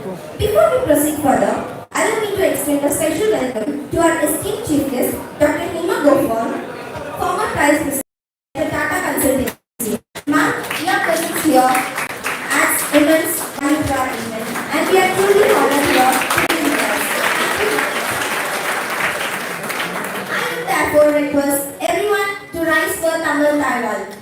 Before we proceed further, allow me to extend a special welcome to our esteemed chief guest, Dr. Hema Gopal, former Vice President of the Tata Consultancy. Ma'am, your presence here adds immense value to our event, and we are truly honored here to be with us. I would therefore request everyone to rise for Tamil Taiwan.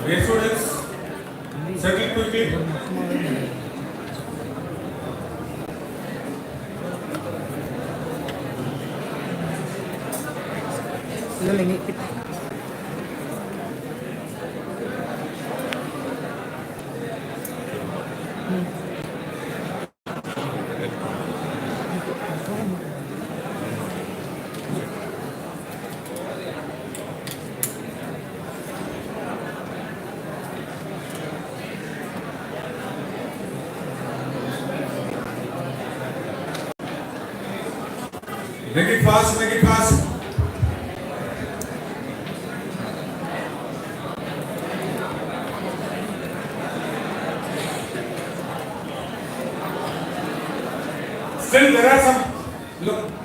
Dear students, settle quickly. Make it fast, make it fast. Still there are some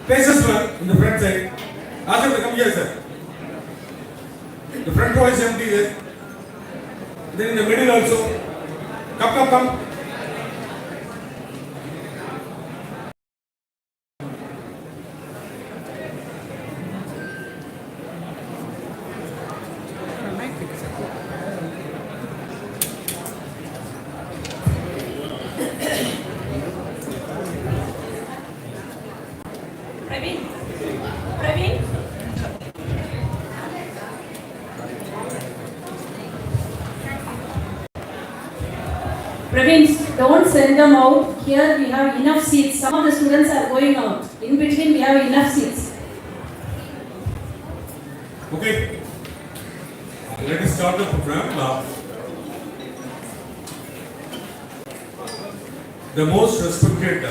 places in the front side. Ask them to come here, sir. The front row is empty there. Then in the middle also. Come. Praveen, don't send them out. Here we have enough seats. Some of the students are going out. In between we have enough seats. Okay. Let us start the program now. The most respected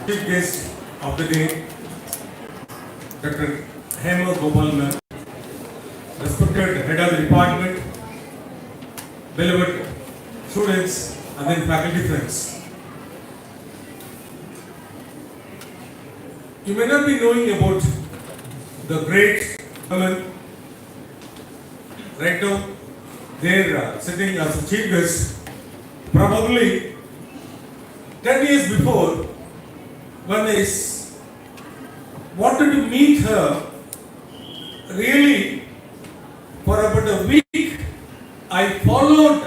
chief guest of the day, Dr. Hema Gopal ma'am, respected head of the department, beloved students, and then faculty friends. You may not be knowing about the great women. Right now, they are sitting as a chief guest. Probably 10 years before, when I wanted to meet her, really, for about a week, I followed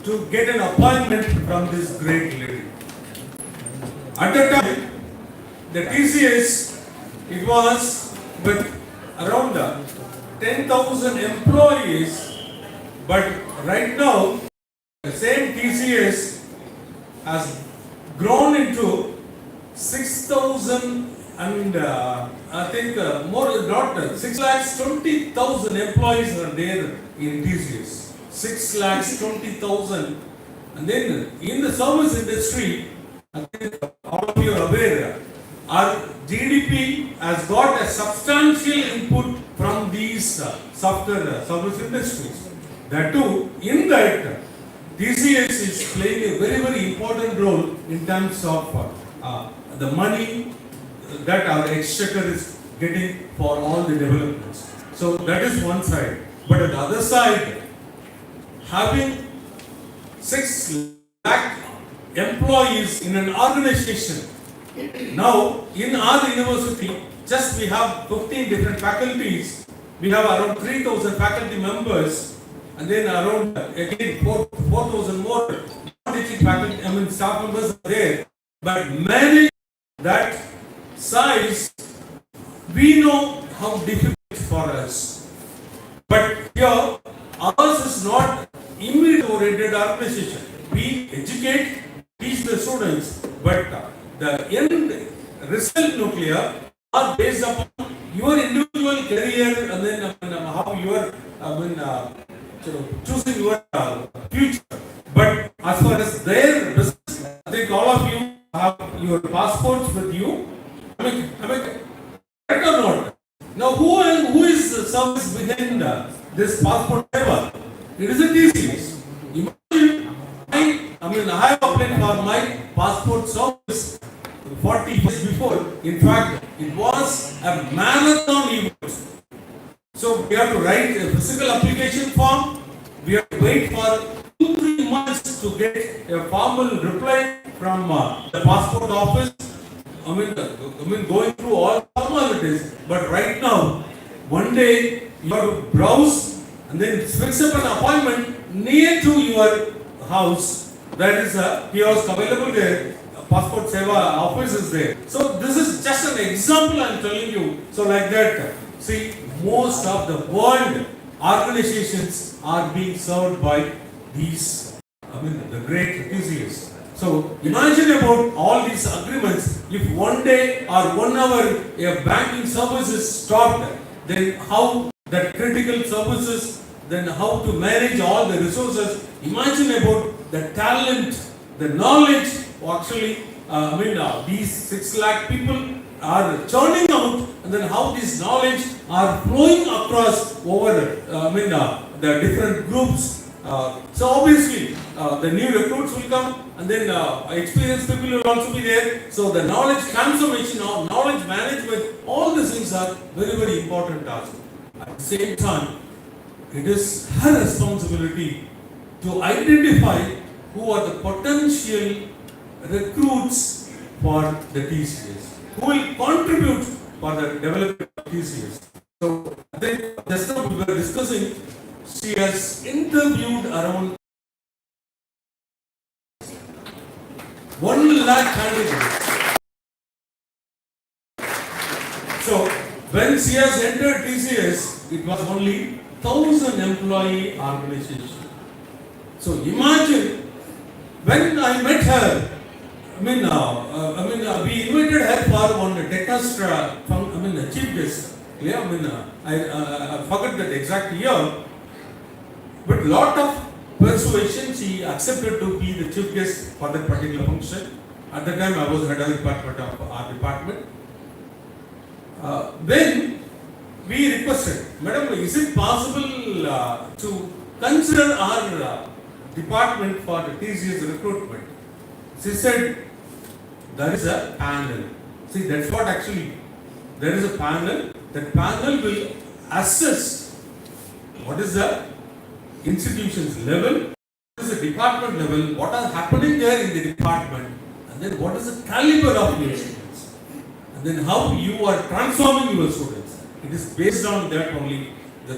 to get an appointment from this great lady. At the time, the TCS, it was with around 10,000 employees, but right now, the same TCS has grown into 6,000 and I think more, not 6,20,000 employees are there in TCS. 6,20,000. And then in the service industry, I think all of you are aware, our GDP has got a substantial input from these software service industries. That too, in that, TCS is playing a very, very important role in terms of the money that our exchequer is getting for all the developments. So that is one side. But on the other side, having 6 lakh employees in an organization. Now, in our university, just we have 15 different faculties. We have around 3,000 faculty members, and then around again 4,000 more non-teaching faculty, staff members are there. But managing that size, we know how difficult it is for us. But here, ours is not immediate-oriented organization. We educate, teach the students, but the end result nuclear are based upon your individual career and then how you are choosing your future. But as far as their business, I think all of you have your passports with you. Am I correct or not? Now, who is the service behind this passport waiver? It is a TCS. Imagine, I have applied for my passport service 40 years before. In fact, it was a marathon event. So we have to write a physical application form. We have to wait for 2-3 months to get a formal reply from the passport office. Going through all formalities. But right now, one day you have to browse and then fix up an appointment near to your house. There is a kiosk available there. Passport Seva office is there. So this is just an example I am telling you. So like that, see, most of the world organizations are being served by these, the great TCS. So imagine about all these agreements. If one day or 1 hour a banking service is stopped, then how that critical services, then how to manage all the resources. Imagine about the talent, the knowledge. Actually, these 6 lakh people are churning out, and then how this knowledge are flowing across over the different groups. So obviously, the new recruits will come, and then experienced people will also be there. So the knowledge transformation, knowledge management, all these things are very, very important tasks. At the same time, it is her responsibility to identify who are the potential recruits for the TCS, who will contribute for the development of TCS. So I think just now we were discussing, she has interviewed around 1 lakh candidates. So when she has entered TCS, it was only 1,000 employee organization. So imagine when I met her, we invited her for one Technostra chief guest. Yeah, I forgot that exact year. But lot of persuasion, she accepted to be the chief guest for that particular function. At the time, I was head of the department of our department. Then we requested, Madam, is it possible to consider our department for the TCS recruitment? She said, there is a panel. See, that's what actually, there is a panel. That panel will assess what is the institution's level, what is the department level, what are happening there in the department, and then what is the caliber of your students, and then how you are transforming your students. It is based on that only the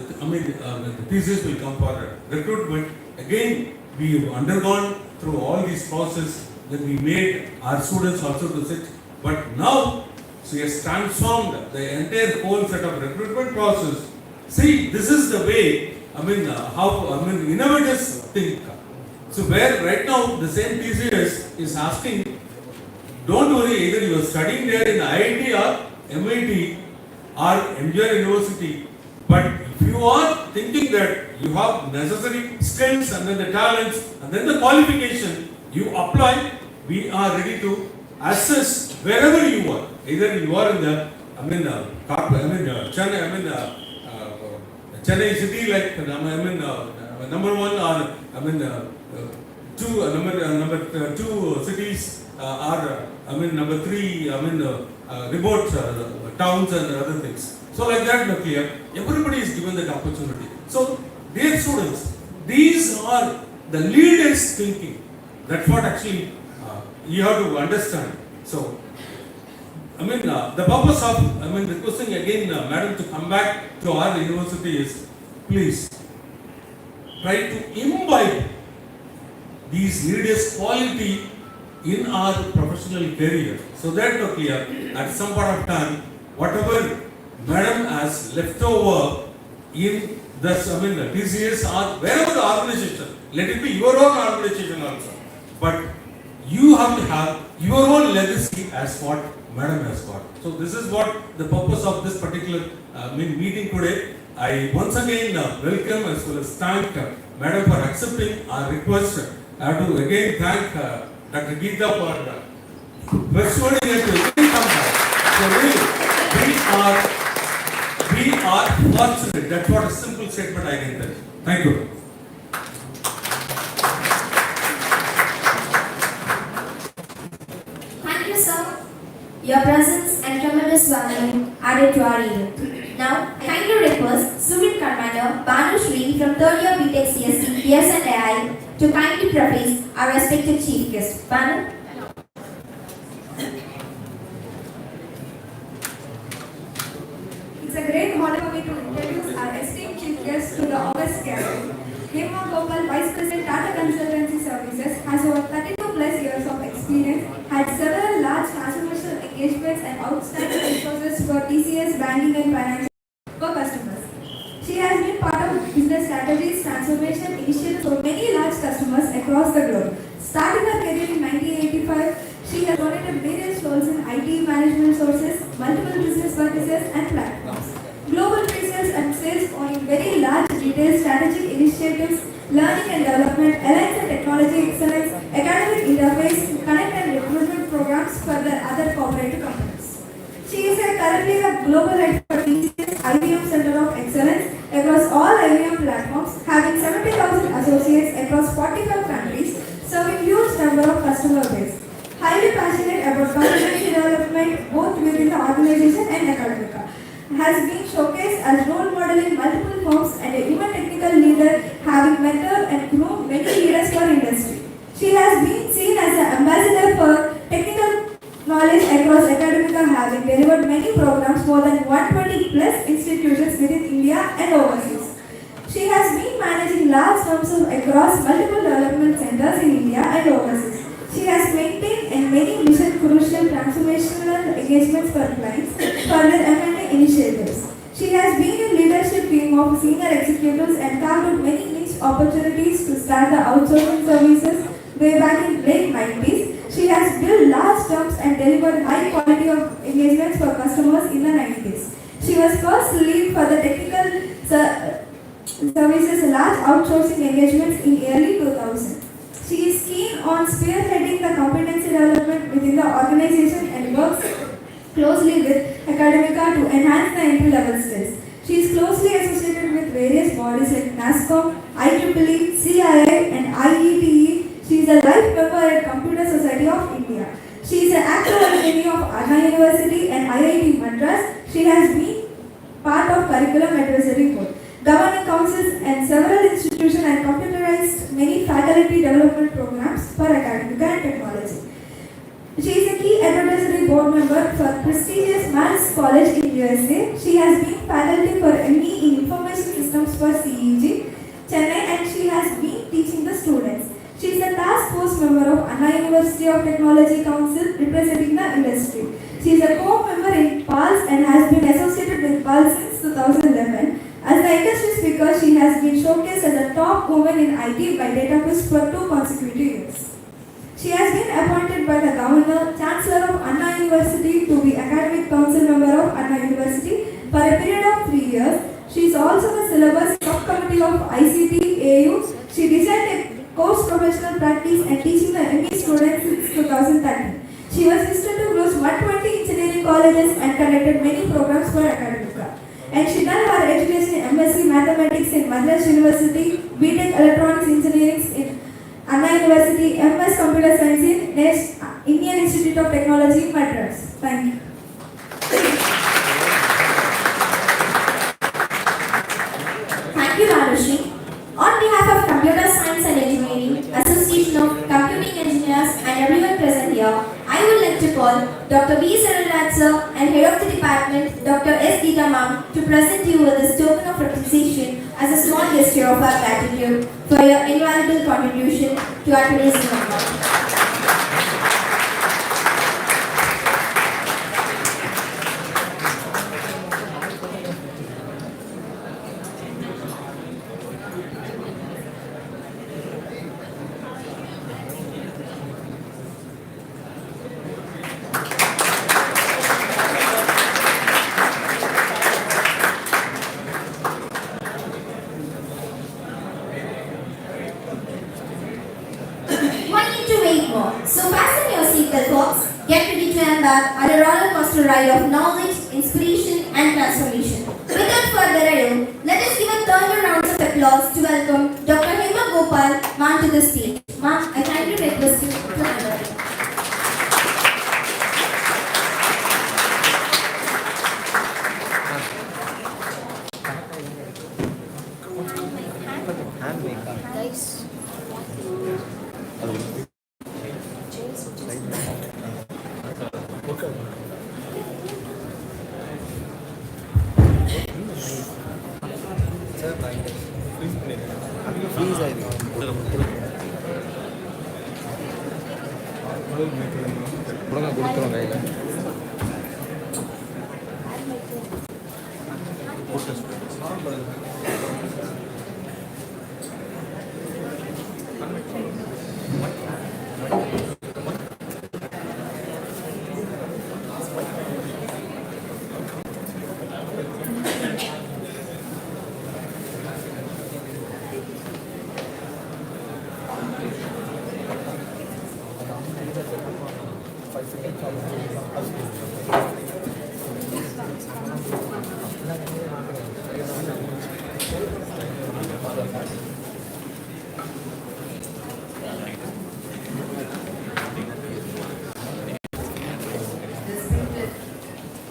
thesis will come for recruitment. Again, we have undergone through all these process that we made our students also to sit. But now, she has transformed the entire whole set of recruitment process. See, this is the way, innovators think. So where right now the same TCS is asking, don't worry, either you are studying there in IIT or MIT or MGR University, but if you are thinking that you have necessary skills and then the talents and then the qualification, you apply, we are ready to assess wherever you are. Either you are in the, Chennai city, like number one, or number two cities are number three, remote towns and other things. So like that, everybody is given that opportunity. So dear students, these are the leaders thinking. That's what actually you have to understand. So the purpose of requesting again madam to come back to our university is, please try to imbibe these leaders' quality in our professional career, so that at some point of time, whatever madam has left over in the TCS or wherever the organization, let it be your own organization also, but you have to have your own legacy as what madam has got. So this is what the purpose of this particular meeting today. I once again welcome as well as thank madam for accepting our request. I have to again thank Dr. Geeta for persuading us to again come back. So really, we are fortunate. That's what a simple statement I can tell. Thank you. Thank you, sir. Your presence and tremendous value added to our event. Now, I kindly request Student Commander Banu Shri from 3rd year BTech CSC PS&AI to kindly preface our respected chief guest. Banu. It's a great honor for me to introduce our esteemed chief guest to the August gathering. Hema Gopal, Vice President, Tata Consultancy Services, has over 32 plus years of experience, had several large transformational engagements and outstanding resources for TCS, banking and financial for customers. She has been part of business strategies, transformation initiatives for many large customers across the globe. Starting her career in 1985, she has donated various roles in IT management sources, multiple business practices and platforms. Global pre-sales and sales owning very large retail strategic initiatives, learning and development, alliance and technology excellence, academic interface, connect and recruitment programs for the other corporate companies. She is currently the global head for TCS IBM Center of Excellence across all IBM platforms, having 70,000 associates across 45 countries, serving huge number of customer base. Highly passionate about competency development both within the organization and academica. Has been showcased as role model in multiple firms and a human technical leader, having mentored and grown many leaders for industry. She has been seen as an ambassador for technical knowledge across academica, having delivered many programs more than 120 plus institutions within India and overseas. She has been managing large firms across multiple development centers in India and overseas. She has maintained and many mission crucial transformational engagements for clients for their M&A initiatives. She has been in leadership team of senior executives and carved out many niche opportunities to start the outsourcing services way back in late 90s. She has built large terms and delivered high quality of engagements for customers in the 90s. She was first lead for the technical services large outsourcing engagements in early 2000. She is keen on spearheading the competency development within the organization and works closely with academica to enhance the entry-level skills. She is closely associated with various bodies like NASCOM, IEEE, CII and IETE. She is a life member at Computer Society of India. She is an active alumni of Anna University and IIT Madras. She has been part of Curriculum Advisory Board, governing councils and several institutions and computerized many faculty development programs for academic and technology. She is a key advisory board member for prestigious Mass College in USA. She has been faculty for ME in Information systems for CEG, Chennai, and she has been teaching the students. She is a task force member of Anna University of Technology Council representing the industry. She is a co-member in PALS and has been associated with PALS since 2011. As the industry speaker, she has been showcased as a top woman in IT by Dataquiz for 2 consecutive years. She has been appointed by the Governor, Chancellor of Anna University to be Academic Council member of Anna University for a period of 3 years. She is also the syllabus subcommittee of ICT AU. She designed a course professional practice and teaching the ME students since 2013. She was visited to close 120 engineering colleges and conducted many programs for academia. And she done her education in MSc Mathematics in Madras University, BTech Electronics Engineering in Anna University, MS Computer Science in Indian Institute of Technology, Madras. Thank you. Thank you, Ranushri. On behalf of Computer Science and Engineering, Association of Computing Engineers and everyone present here, I would like to call Dr. V. Saralraj sir and Head of the Department, Dr. S. Geeta ma'am, to present you with this token of appreciation as a small gesture of our gratitude for your invaluable contribution to our today's program. So fasten your seatbelt folks, get ready to embark on a roller coaster ride of knowledge, inspiration and transformation. Without further ado, let us give a thunder round of applause to welcome Dr. Hema Gopal ma'am to the stage. Ma'am, I kindly request you to enter.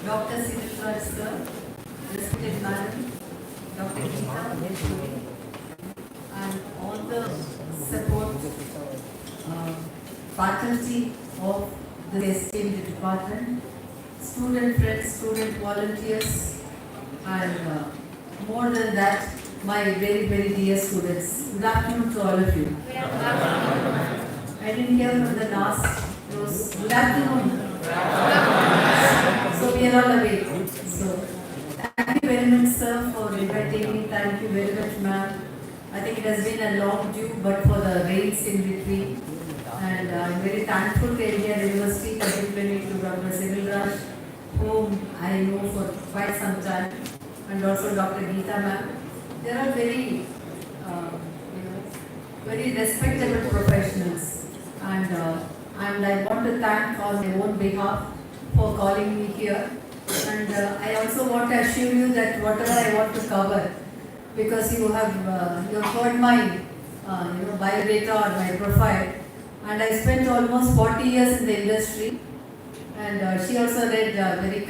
Dr. Saralraj sir, respected madam, Dr. Geeta, and all the support faculty of the esteemed department, student friends, student volunteers, and more than that, my very, very dear students. Good afternoon to all of you. I didn't hear from the last rows. Good afternoon. So we are all awake. So thank you very much, sir, for inviting me. Thank you very much, ma'am. I think it has been a long due, but for the rains in between. And I'm very thankful to Indian University, particularly to Dr. Saralraj, whom I know for quite some time, and also Dr. Geeta, ma'am. They are very, very respectable professionals. And I want to thank on my own behalf for calling me here. And I also want to assure you that whatever I want to cover, because you have heard my biodata or my profile, and I spent almost 40 years in the industry. And she also read very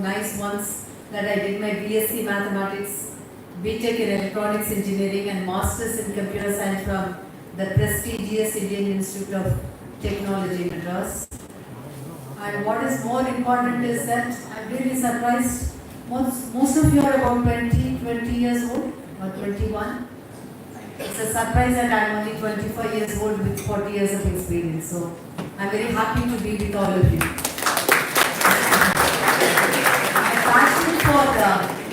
nice ones that I did my BSc Mathematics, BTech in Electronics Engineering, and Masters in Computer Science from the prestigious Indian Institute of Technology, Madras. And what is more important is that I'm really surprised most of you are about 20 years old or 21. It's a surprise that I'm only 25 years old with 40 years of experience. So I'm very happy to be with all of you. My passion for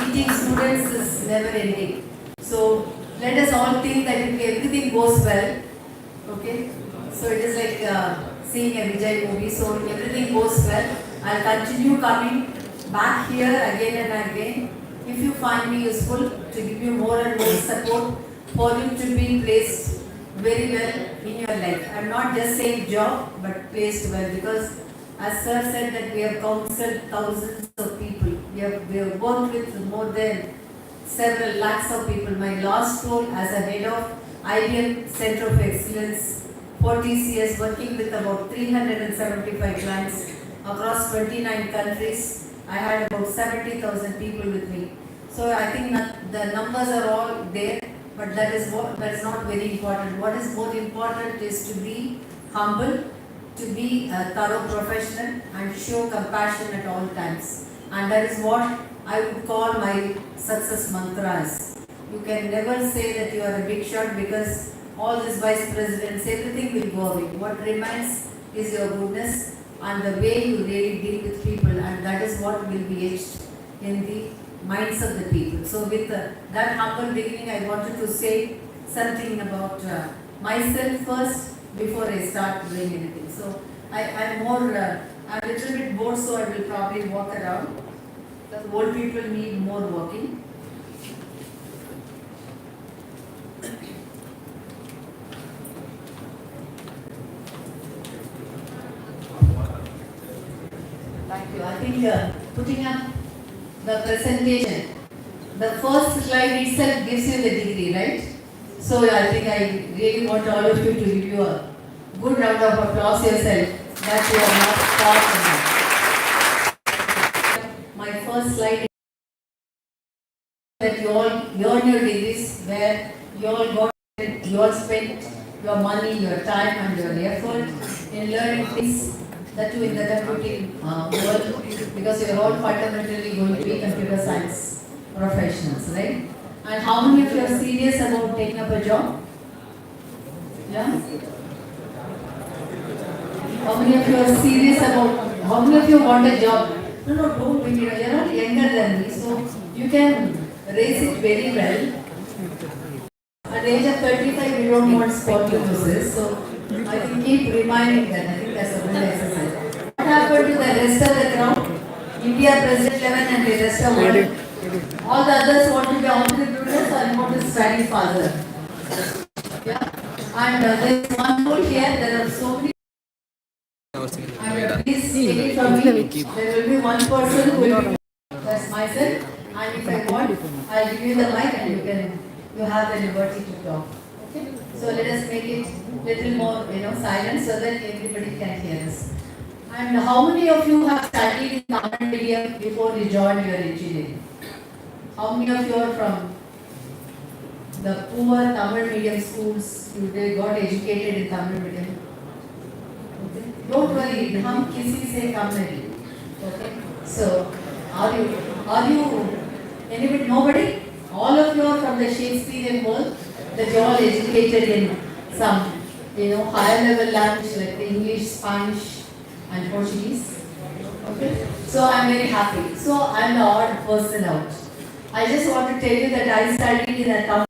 meeting students is never ending. So let us all think that if everything goes well, okay? So it is like seeing a Vijay movie. So if everything goes well, I'll continue coming back here again and again. If you find me useful, to give you more and more support for you to be placed very well in your life. I'm not just saying job, but placed well, because as sir said that we have counseled thousands of people. We have worked with more than several lakhs of people. My last role as a head of IBM Center of Excellence for TCS, working with about 375 clients across 29 countries. I had about 70,000 people with me. So I think that the numbers are all there, but that is not very important. What is more important is to be humble, to be a thorough professional and show compassion at all times. And that is what I would call my success mantras. You can never say that you are a big shot, because all these vice presidents, everything will go away. What remains is your goodness and the way you really deal with people, and that is what will be etched in the minds of the people. So with that humble beginning, I wanted to say something about myself first before I start doing anything. So I'm a little bit bored, so I will probably walk around. The old people need more walking. Thank you. I think putting up the presentation, the first slide itself gives you the degree, right? So I think I really want all of you to give you a good round of applause yourself that you are not far from. My first slide is that you all earn your degrees, where you all spent your money, your time and your effort in learning things, that too in the computing world, because you are all fundamentally going to be computer science professionals, right? And how many of you are serious about taking up a job? Yeah? How many of you are serious about, how many of you want a job? No, don't be, you are not younger than me, so you can raise it very well. At the age of 35, we don't want spondylosis, so I can keep reminding that. I think that's a good exercise. What happened to the rest of the crowd? India, President 11 and the rest of the world. All the others want to be entrepreneurs and want to study further. Yeah? And there is one rule here, there are so many. And please take it from me. There will be one person who will be, that's myself. And if I want, I'll give you the mic and you have the liberty to talk. Okay? So let us make it little more, silent, so that everybody can hear us. And how many of you have studied in Tamil medium before you joined your engineering? How many of you are from the poor Tamil medium schools? You got educated in Tamil medium? Okay. Don't worry, hum kisi se kam nahi. Okay. So are you anybody? Nobody? All of you are from the Shakespearean world, that you all educated in some higher level language like English, Spanish and Portuguese. Okay. So I'm very happy. So I'm the odd person out. I just want to tell you that I studied in a town.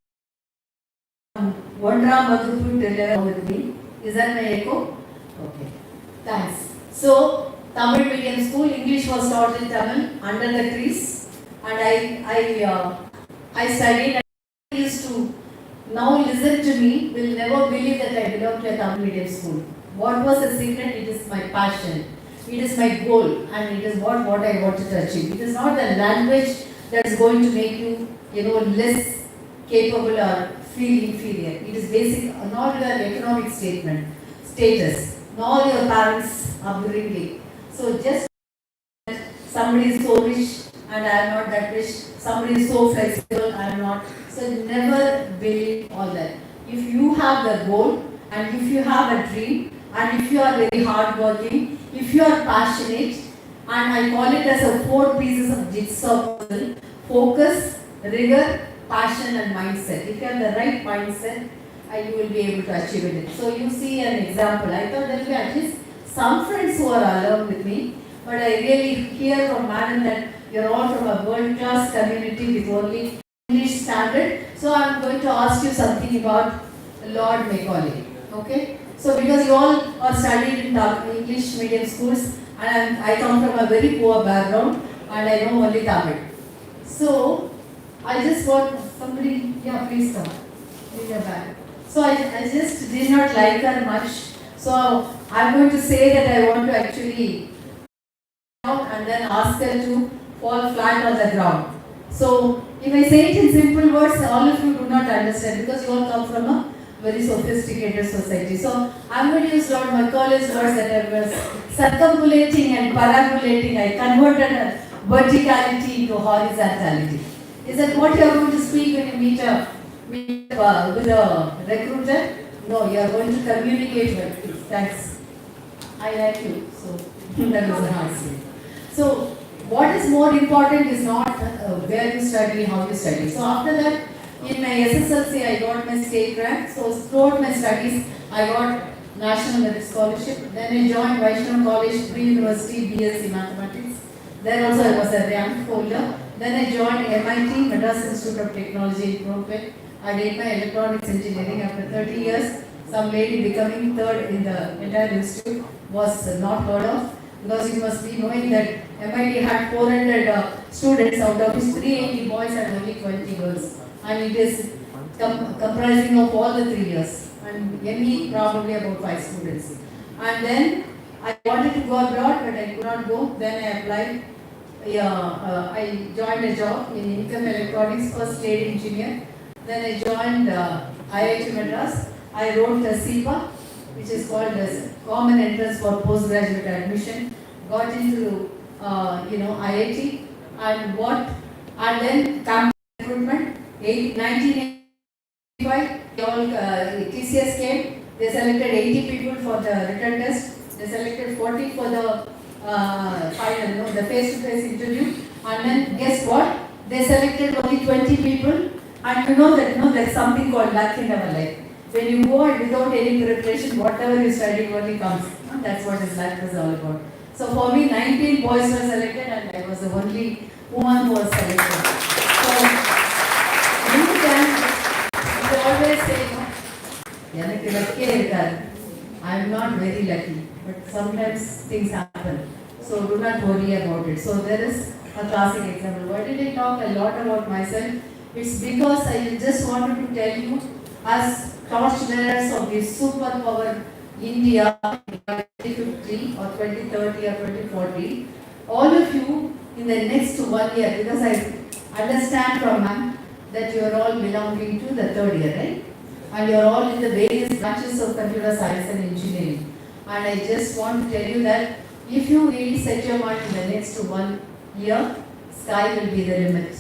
Wandra Madhupur till with me. Is that my echo? Okay. Thanks. So Tamil medium school, English was taught in Tamil under the trees, and I studied, and I used to now listen to me will never believe that I belong to a Tamil medium school. What was the secret? It is my passion. It is my goal, and it is what I wanted to achieve. It is not the language that is going to make you, less capable or feel inferior. It is basic, not your economic status, nor your parents' upbringing. So just somebody is so rich and I am not that rich. Somebody is so flexible, I am not. So never believe all that. If you have the goal, and if you have a dream, and if you are very hardworking, if you are passionate, and I call it as a 4 pieces of jigsaw puzzle: focus, rigor, passion and mindset. If you have the right mindset, you will be able to achieve it. So you see an example. I thought there will be at least some friends who are alone with me, but I really hear from Madam that you're all from a world-class community with only English standard. So I'm going to ask you something about Lord Macaulay. Okay? So because you all are studied in English medium schools, and I come from a very poor background and I know only Tamil. So I just want somebody, yeah, please come. Bring your bag. So I just did not like her much. So I'm going to say that I want to actually and then ask her to fall flat on the ground. So if I say it in simple words, all of you do not understand because you all come from a very sophisticated society. So I'm going to use Lord Macaulay's words that I was circumambulating and perambulating. I converted a verticality into horizontality. Is that what you are going to speak when you meet with a recruiter? No, you are going to communicate with. Thanks. I like you. So that was a nice thing. So what is more important is not where you study, how you study. So after that, in my SSLC, I got my state rank. So throughout my studies, I got National Merit Scholarship. Then I joined Vaishnav College, Pre-University, BSc Mathematics. There also I was a rank holder. Then I joined MIT, Madras Institute of Technology in Propel. I did my electronics engineering. After 30 years, some lady becoming third in the entire institute was not heard of. Because you must be knowing that MIT had 400 students, out of which 380 boys and only 20 girls. And it is comprising of all the 3 years. And ME probably about 5 students. And then I wanted to go abroad, but I could not go. Then I applied. I joined a job in income electronics, first aid engineer. Then I joined IIT Madras. I wrote the SEPA, which is called as Common Entrance for Postgraduate Admission. Got into IIT and then campus recruitment. 1985, TCS came. They selected 80 people for the written test. They selected 40 for the final, the face-to-face interview. And then guess what? They selected only 20 people. And you know that there's something called luck in our life. When you go out without any preparation, whatever you study only comes. That's what this life is all about. So for me, 19 boys were selected and I was the only woman who was selected. So you always say, I'm not very lucky, but sometimes things happen. So do not worry about it. So there is a classic example. Why did I talk a lot about myself? It's because I just wanted to tell you, as torchbearers of this superpower India in 2050 or 2030 or 2040, all of you in the next 1 year, because I understand from ma'am that you are all belonging to the third year, right? And you are all in the various branches of computer science and engineering. And I just want to tell you that if you really set your mind in the next 1 year, sky will be the limit.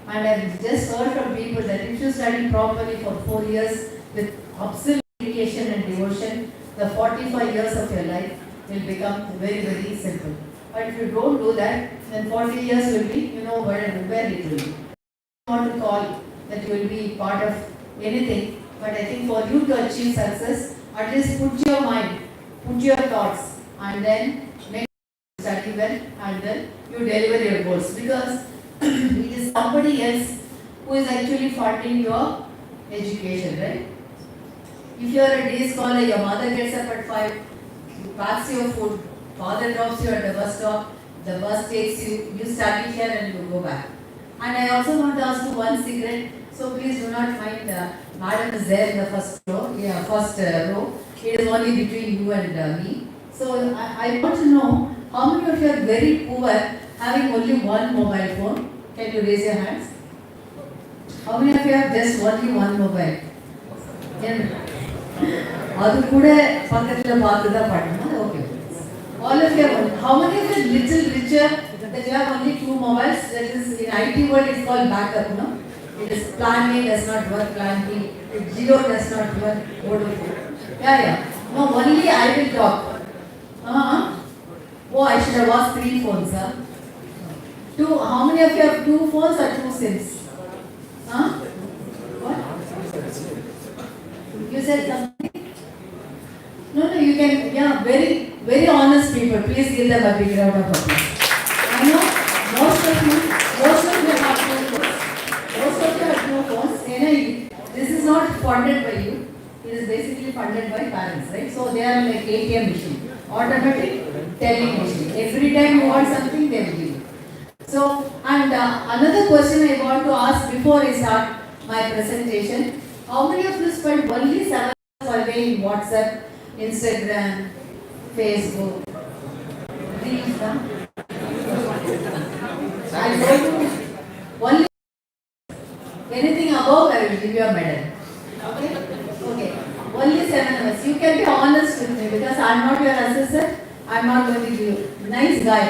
And I've just heard from people that if you study properly for 4 years with absolute dedication and devotion, the 45 years of your life will become very, very simple. But if you don't do that, then 40 years will be, where it will be. I want to call that you will be part of anything, but I think for you to achieve success, at least put your mind, put your thoughts, and then make you study well, and then you deliver your goals. Because it is somebody else who is actually funding your education, right? If you are a day scholar, your mother gets up at 5, packs your food, father drops you at the bus stop, the bus takes you, you study here and you go back. And I also want to ask you one secret, so please do not mind, madam is there in the first row, it is only between you and me. So I want to know, how many of you are very poor having only one mobile phone? Can you raise your hands? How many of you have just only one mobile? அது கூட பக்கத்துல பார்த்து தான் பண்ணணும். Okay. All of you, how many of you are little richer that you have only 2 mobiles? That is, in IT world it's called backup, no? It is plan A does not work, plan B. If Jio does not work, Vodafone. Yeah. No, only I will talk. Oh, I should have asked 3 phones, huh? Two, how many of you have 2 phones or 2 SIMs? Huh? What? You said something? No, you can, yeah, very, very honest people. Please give them a big round of applause. I know most of you have 2 phones. Most of you have 2 phones. This is not funded by you. It is basically funded by parents, right? So they are like ATM machine, automatic telling machine. Every time you want something, they will give you. So, and another question I want to ask before I start my presentation. How many of you spend only 7 hours per day in WhatsApp, Instagram, Facebook, Reels? I go to only anything above, I will give you a medal. Okay? Okay. Only 7 hours. You can be honest with me because I am not your assessor. I am not going to give you. Nice guy.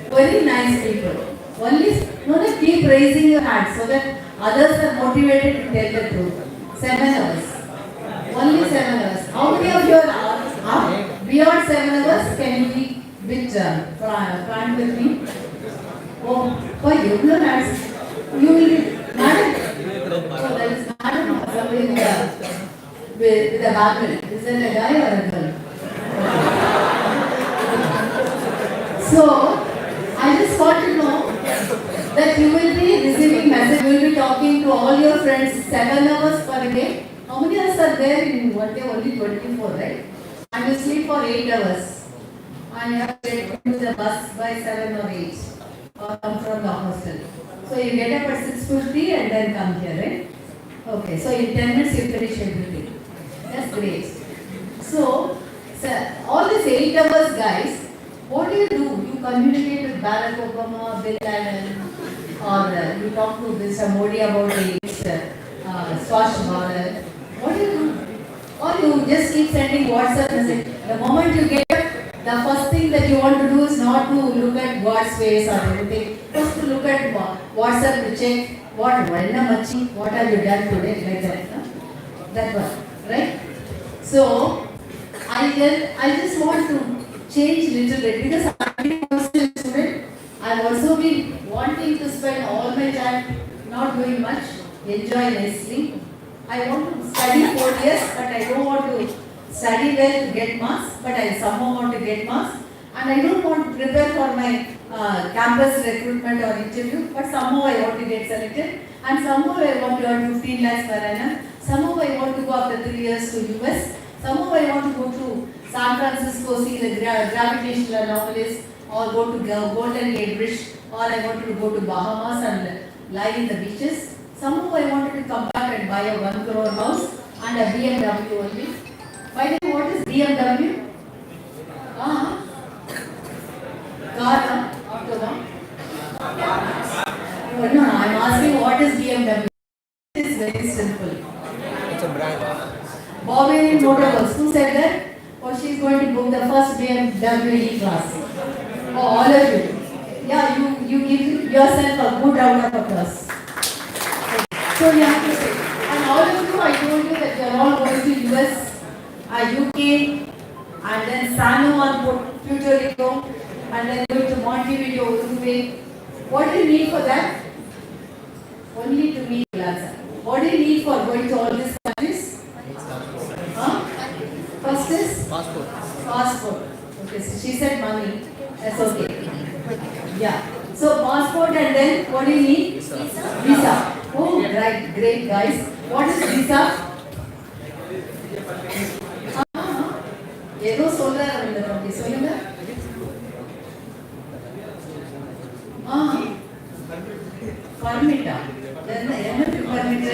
Very nice people. Only, keep raising your hand so that others are motivated to tell the truth. 7 hours. Only 7 hours. How many of you are beyond 7 hours? Can you be bit frank with me? Oh, for you, no hands. You will be madam. So there is madam or somebody with a bagel. Is it a guy or a girl? So, I just want to know that you will be receiving message, you will be talking to all your friends 7 hours per day. How many hours are there in one day? Only 24, right? And you sleep for 8 hours. And you have to get to the bus by 7 or 8 or come from the hostel. So you get up at 6:50 and then come here, right? Okay, so in 10 minutes you finish everything. That's great. So all these 8 hours, guys, what do? You communicate with Barack Obama, Bin Laden, or you talk to Mr. Modi about the Swachh Bharat. What do? Or you just keep sending WhatsApp message. The moment you get up, the first thing that you want to do is not to look at God's face or anything. First to look at WhatsApp to check what have you done today, like that. No? That one, right? So I just want to change little bit because I'm also a student. I've also been wanting to spend all my time not doing much, enjoy nicely. I want to study 4 years, but I don't want to study well to get marks, but I somehow want to get marks. And I don't want to prepare for my campus recruitment or interview, but somehow I want to get selected. And somehow I want to earn 15 lakhs per annum. Somehow I want to go after 3 years to US. Somehow I want to go to San Francisco, see the gravitational anomalies, or go to Golden Gate Bridge, or I wanted to go to Bahamas and lie in the beaches. Somehow I wanted to come back and buy a 1 crore house and a BMW only. By the way, what is BMW? Car, October. No, I'm asking what is BMW? It is very simple. It's a brand. Bobby Motors, who said that? Or she is going to book the first BMW E-Class. Oh, all of you. Yeah, you give yourself a good round of applause. So you have to say. And all of you, I told you that you are all going to US, UK, and then San Juan, Puerto Rico, and then going to Montevideo, Uruguay. What do you need for that? Only to meet Plaza. What do you need for going to all these countries? First is? Passport. Passport. Okay, so she said money. That's okay. Yeah. So passport and then what do you need? Visa. Oh, right. Great guys. What is visa? ஏதோ சொல்றாரு இந்த தம்பி சொல்லுங்க. பர்மிட்டா என்ன permit?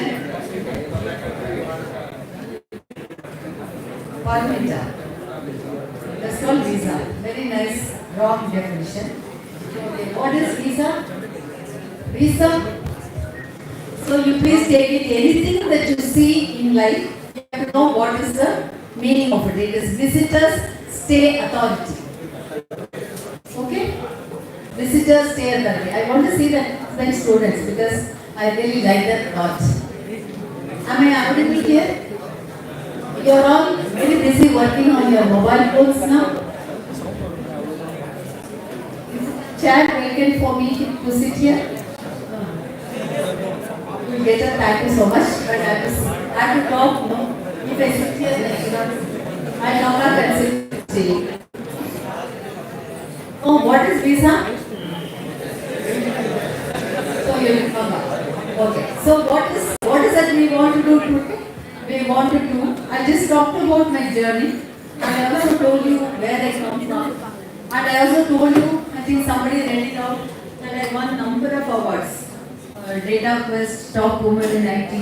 Permita. That's called visa. Very nice, wrong definition. Okay, what is visa? Visa. So you please take it. Anything that you see in life, you have to know what is the meaning of it. It is visitors stay authority. Okay? Visitors stay authority. I want to see the French students because I really like that thought. Am I audible here? You are all very busy working on your mobile phones now. chair vacant for me to sit here? You'll get a thank you so much, but I have to talk, no? If I sit here, I come back and sit. Oh, what is visa? So you will come back. Okay. So what is that we want to do today? We want to do. I just talked about my journey, and I also told you where I come from, and I also told you. I think somebody read it out that I won number of awards. Data Quest, Top Woman in IT,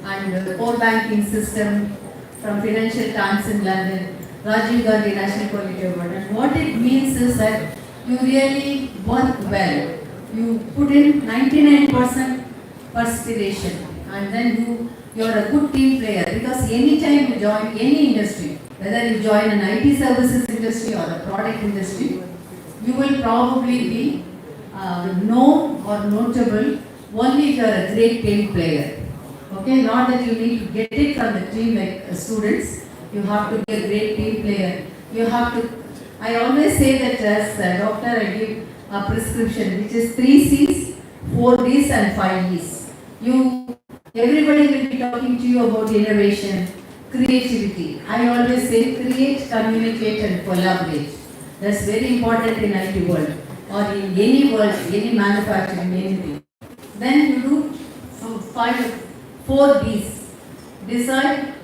and Core Banking System from Financial Times in London, Rajiv Gandhi National Quality Award. And what it means is that you really work well. You put in 99% perspiration, and then you're a good team player, because anytime you join any industry, whether you join an IT services industry or a product industry, you will probably be known or notable only if you are a great team player. Okay, not that you need to get it from the team like students. You have to be a great team player. You have to. I always say that as a doctor, I give a prescription which is 3 C's, 4 D's, and 5 E's. Everybody will be talking to you about innovation, creativity. I always say create, communicate, and collaborate. That's very important in IT world or in any world, any manufacturing, anything. Then you do 4 D's. Decide,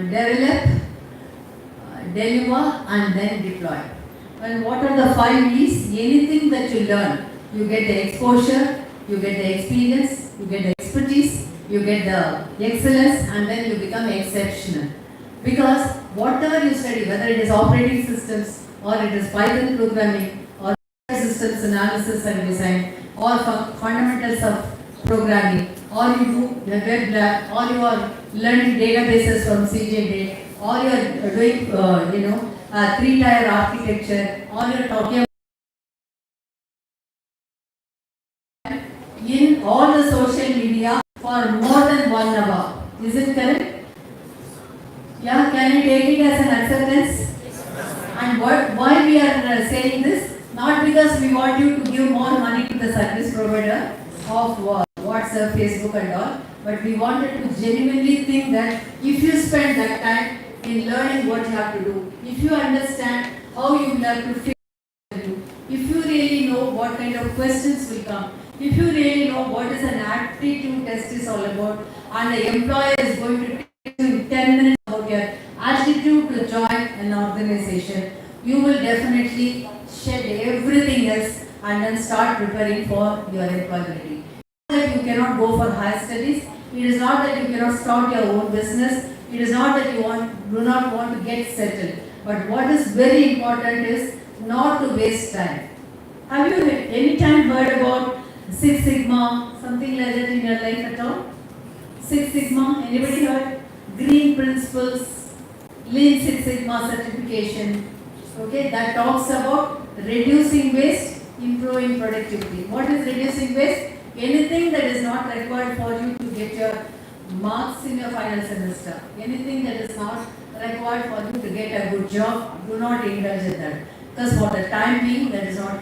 develop, deliver, and then deploy. And what are the 5 E's? Anything that you learn, you get the exposure, you get the experience, you get the expertise, you get the excellence, and then you become exceptional. Because whatever you study, whether it is operating systems or it is Python programming or systems analysis and design or fundamentals of programming, or you do the web lab, or you are learning databases from CJD, or you are doing 3-tier architecture, or you are talking in all the social media for more than 1 hour. Is it correct? Yeah, can you take it as an acceptance? And why we are saying this? Not because we want you to give more money to the service provider of WhatsApp, Facebook and all, but we wanted to genuinely think that if you spend that time in learning what you have to do, if you understand how you will have to figure it out, if you really know what kind of questions will come, if you really know what is an aptitude test is all about, and the employer is going to teach you in 10 minutes about your attitude to join an organization, you will definitely shed everything else and then start preparing for your employability. That you cannot go for higher studies. It is not that you cannot start your own business. It is not that you do not want to get settled. But what is very important is not to waste time. Have you any time heard about Six Sigma, something like that in your life at all? Six Sigma, anybody heard? Green Principles, Lean Six Sigma certification. Okay, that talks about reducing waste, improving productivity. What is reducing waste? Anything that is not required for you to get your marks in your final semester. Anything that is not required for you to get a good job, do not indulge in that. Because for the time being, that is not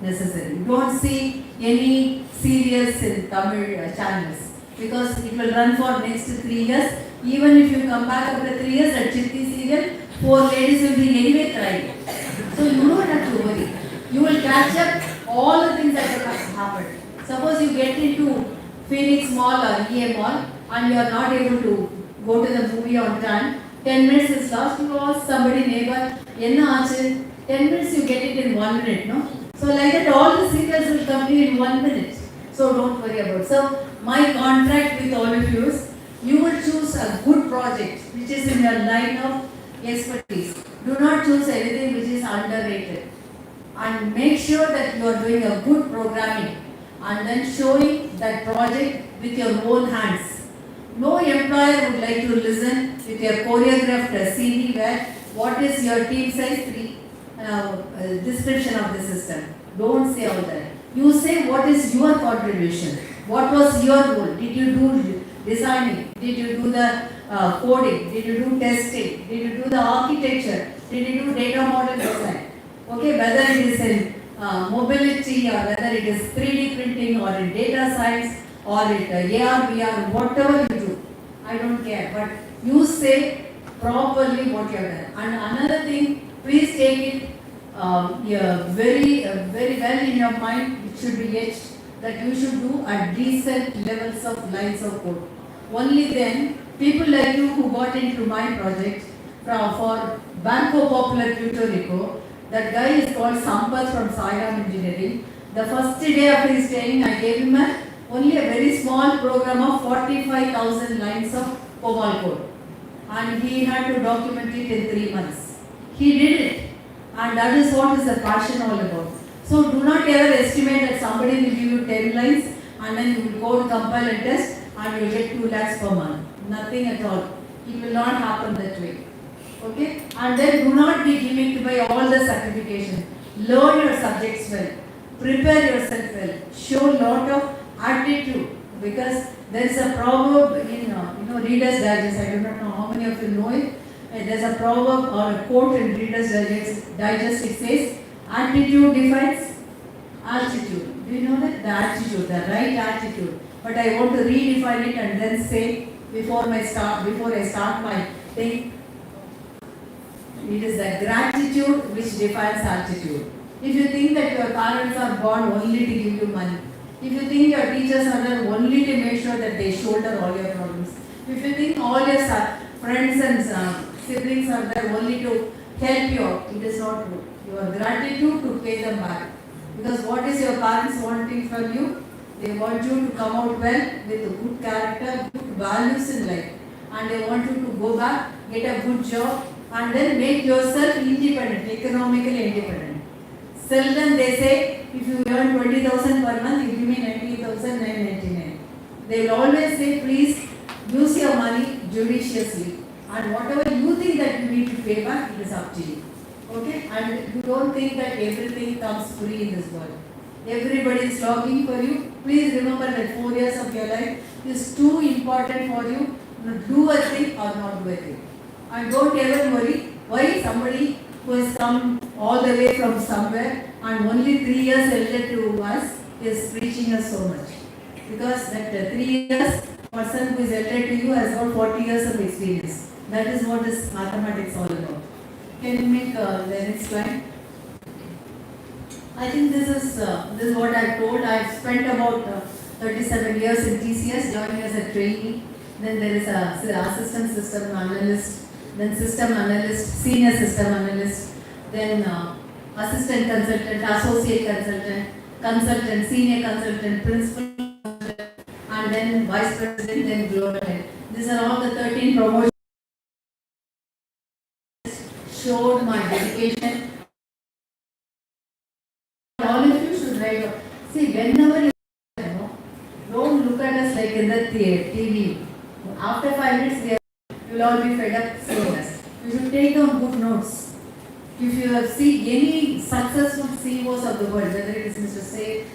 necessary. Don't see any serials in Tamil channels, because it will run for next 3 years. Even if you come back after 3 years, that Chitti serial, 4 ladies will be anyway crying. So you don't have to worry. You will catch up all the things that have happened. Suppose you get into Phoenix Mall or EA Mall and you are not able to go to the movie on time. 10 minutes is lost. You ask somebody, neighbor, enna aachu? 10 minutes you get it in 1 minute, no? So like that all the serials will come to you in 1 minute. So don't worry about it. So my contract with all of you is, you will choose a good project which is in your line of expertise. Do not choose anything which is underrated. And make sure that you are doing a good programming and then showing that project with your own hands. No employer would like to listen with your choreographed CV where what is your team size, description of the system. Don't say all that. You say what is your contribution. What was your role? Did you do designing? Did you do the coding? Did you do testing? Did you do the architecture? Did you do data model design? Okay, whether it is in mobility, or whether it is 3D printing or in data science or it AR, VR, whatever you do, I don't care. But you say properly what you have done. And another thing, please take it very well in your mind. It should be etched that you should do at decent levels of lines of code. Only then, people like you who got into my project for Banco Popular Puerto Rico, that guy is called Sampath from Sairam Engineering. The first day of his training, I gave him only a very small program of 45,000 lines of COBOL code. And he had to document it in 3 months. He did it. And that is what is the passion all about. So do not ever estimate that somebody will give you 10 lines and then you will go to compile and test and you will get 2 lakhs per month. Nothing at all. It will not happen that way. Okay? And then do not be gimmicked by all the certification. Learn your subjects well. Prepare yourself well. Show lot of attitude, because there is a proverb in Reader's Digest. I do not know how many of you know it. There is a proverb or a quote in Reader's Digest. It says, attitude defines altitude. Do you know that? The attitude, the right attitude. But I want to redefine it and then say before I start my thing, it is the gratitude which defines altitude. If you think that your parents are born only to give you money, if you think your teachers are there only to make sure that they shoulder all your problems, if you think all your friends and siblings are there only to help you out, it is not true. Your gratitude to pay them back. Because what is your parents wanting from you? They want you to come out well with a good character, good values in life. And they want you to go back, get a good job, and then make yourself independent, economically independent. Seldom they say, if you earn 20,000 per month, you give me 19,999. They will always say, please use your money judiciously. And whatever you think that you need to pay back, it is up to you. Okay? And you don't think that everything comes free in this world. Everybody is longing for you. Please remember that 4 years of your life is too important for you to do a thing or not do a thing. And don't ever worry why somebody who has come all the way from somewhere and only 3 years elder to us is preaching us so much. Because that 3 years person who is elder to you has got 40 years of experience. That is what is mathematics all about. Can you make the next slide? I think this is what I told. I have spent about 37 years in TCS, joining as a trainee. Then there is a assistant system analyst, then system analyst, senior system analyst, then assistant consultant, associate consultant, consultant, senior consultant, principal consultant, and then vice president, then global head. These are all the 13 promotions. Showed my dedication. All of you should write up. See, whenever you don't look at us like in the TV. After 5 minutes, you will all be fed up seeing us. You should take down good notes. If you have seen any successful CEOs of the world, whether it is Mr.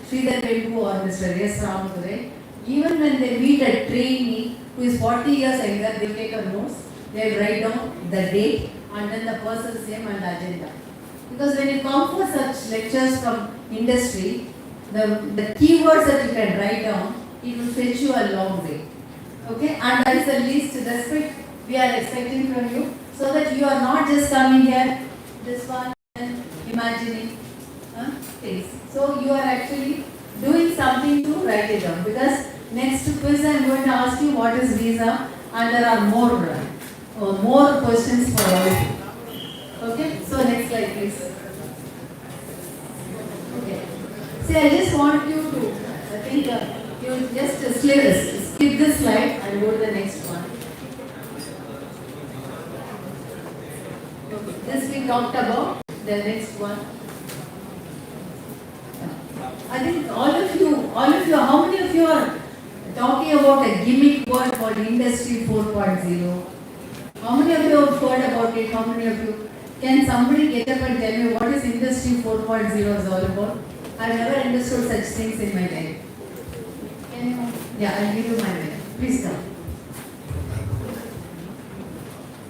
Sridhar Venku or Mr. S. Ramadurai, even when they meet a trainee who is 40 years younger, they take a notes, they write down the date and then the person's name and agenda. Because when you come for such lectures from industry, the keywords that you can write down, it will fetch you a long way. Okay? And that is the least respect we are expecting from you, so that you are not just coming here, this one, and imagining things. So you are actually doing something to write it down. Because next quiz I am going to ask you what is visa, and there are more questions for all of you. Okay? So next slide please. Okay. See, I just want you to, I think you just skip this slide and go to the next one. Okay. This we talked about, the next one. I think all of you, how many of you are talking about a gimmick word called Industry 4.0? How many of you have heard about it? How many of you? Can somebody get up and tell me what is Industry 4.0 is all about? I've never understood such things in my life. Can you? Yeah, I'll give you my name. Please come.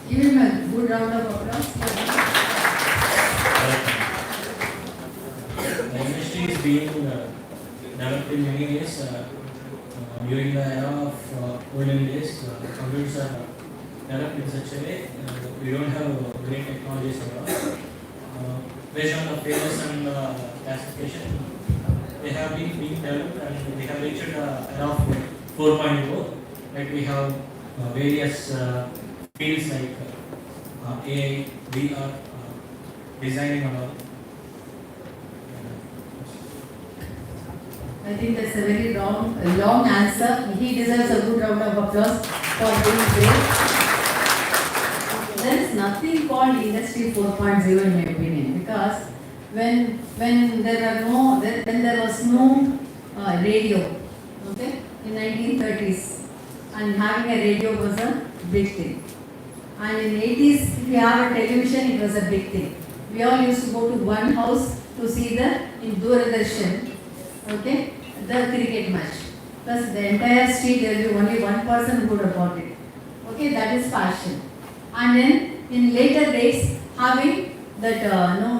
Give him a good round of applause. being developed in many ways. During the era of olden days, computers are developed in such a way we don't have great technologies at all. Based on the failures and classification, they have been being developed and we have reached the era of 4.0. Like we have various fields like AI, VR, designing and all. I think that's a very long answer. He deserves a good round of applause for doing great. There is nothing called Industry 4.0 in my opinion, because when there was no radio, okay, in 1930s, and having a radio was a big thing. And in 80s, if you have a television, it was a big thing. We all used to go to one house to see in Doordarshan, okay, the cricket match. Plus the entire street, there will be only one person who would have bought it. Okay, that is fashion. And then in later days, having that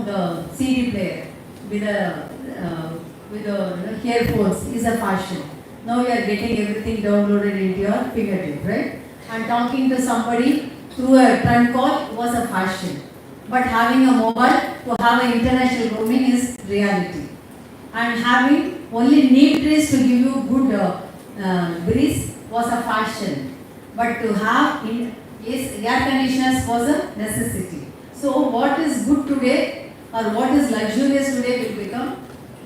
the CD player with the earphones is a fashion. Now you are getting everything downloaded into your fingertip, right? And talking to somebody through a trunk call was a fashion. But having a mobile to have an international roaming is reality. And having only neem trees to give you good breeze was a fashion. But to have air conditioners was a necessity. So what is good today or what is luxurious today will become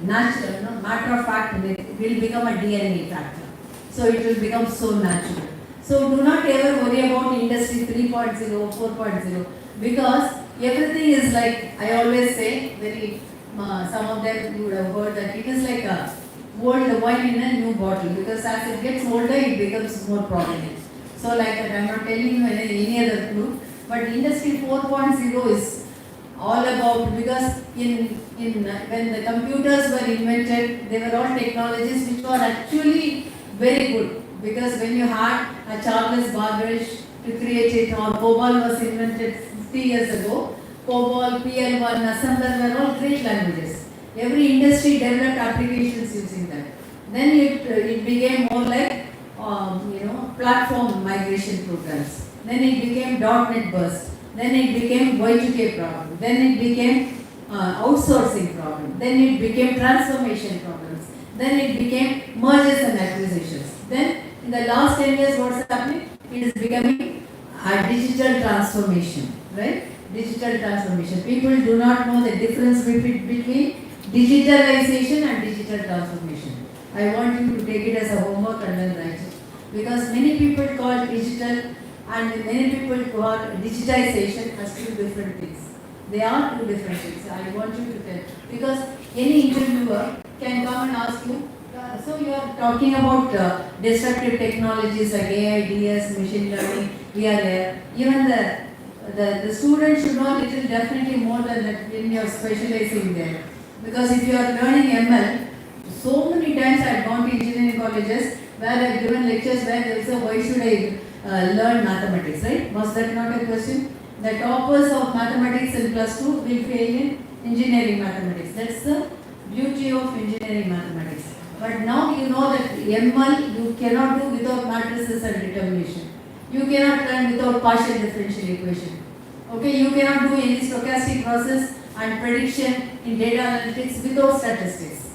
natural, matter of fact, it will become a DNA factor. So it will become so natural. So do not ever worry about industry 3.0, 4.0, because everything is like, I always say, some of them you would have heard that it is like a old wine in a new bottle, because as it gets older it becomes more prominent. So like that, I am not telling you any other clue, but industry 4.0 is all about, because when the computers were invented, they were all technologies which were actually very good, because when you had a Charles Babbage to create it, or COBOL was invented 50 years ago, COBOL, PL1, assembler were all great languages. Every industry developed applications using that. Then it became more like platform migration programs. Then it became .NET burst. Then it became Y2K problem. Then it became outsourcing problem. Then it became transformation problems. Then it became mergers and acquisitions. Then in the last 10 years, what's happening? It is becoming a digital transformation, right? Digital transformation. People do not know the difference between digitalization and digital transformation. I want you to take it as a homework and then write it. Because many people call digital and many people call digitization as two different things. They are two different things. I want you to tell. Because any interviewer can come and ask you, so you are talking about disruptive technologies like AI, DS, machine learning, VR, even the student should know little definitely more than that when you are specializing there. Because if you are learning ML, so many times I have gone to engineering colleges where I have given lectures where there is a why should I learn mathematics, right? Was that not a question? The toppers of mathematics in plus 2 will fail in engineering mathematics. That's the beauty of engineering mathematics. But now you know that ML you cannot do without matrices and determination. You cannot learn without partial differential equation. Okay, you cannot do any stochastic process and prediction in data analytics without statistics.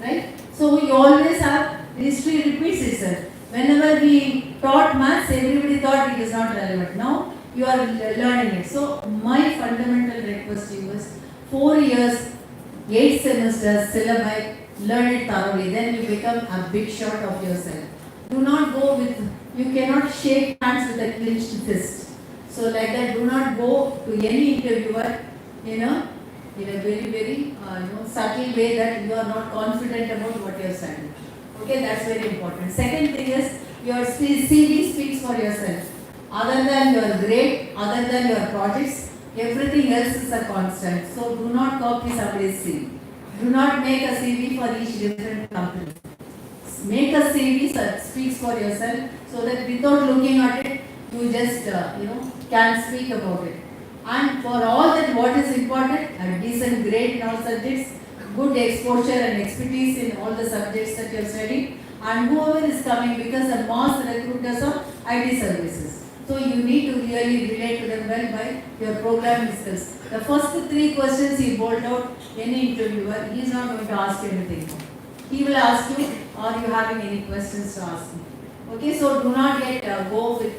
Right? So you always have, history repeats itself. Whenever we taught maths, everybody thought it is not relevant. Now you are learning it. So my fundamental request to you is 4 years, 8 semesters, syllabi, learn it thoroughly. Then you become a big shot of yourself. Do not go with, you cannot shake hands with a clenched fist. So like that, do not go to any interviewer, in a very subtle way that you are not confident about what you are studying. Okay, that's very important. Second thing is, your CV speaks for yourself. Other than your grade, other than your projects, everything else is a constant. So do not copy somebody's CV. Do not make a CV for each different company. Make a CV that speaks for yourself, so that without looking at it, you just can speak about it. And for all that, what is important? A decent grade in all subjects, good exposure and expertise in all the subjects that you are studying, and whoever is coming, because the mass recruiters of IT services. So you need to really relate to them well by your programming skills. The first 3 questions he bold out any interviewer, he is not going to ask you anything. He will ask you, are you having any questions to ask me? Okay, so do not get go with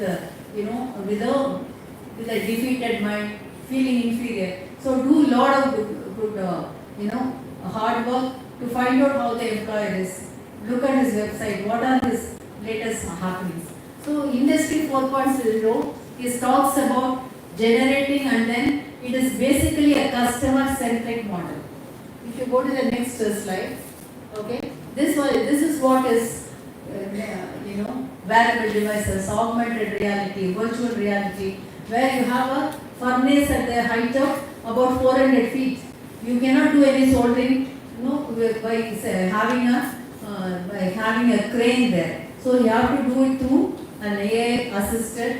with a defeated mind, feeling inferior. So do lot of good hard work to find out how the employer is. Look at his website. What are his latest happenings? So Industry 4.0 is talks about generating, and then it is basically a customer-centric model. If you go to the next slide, okay, this is what is wearable devices, augmented reality, virtual reality, where you have a furnace at the height of about 400 feet. You cannot do any soldering, by having a crane there. So you have to do it through an AI assisted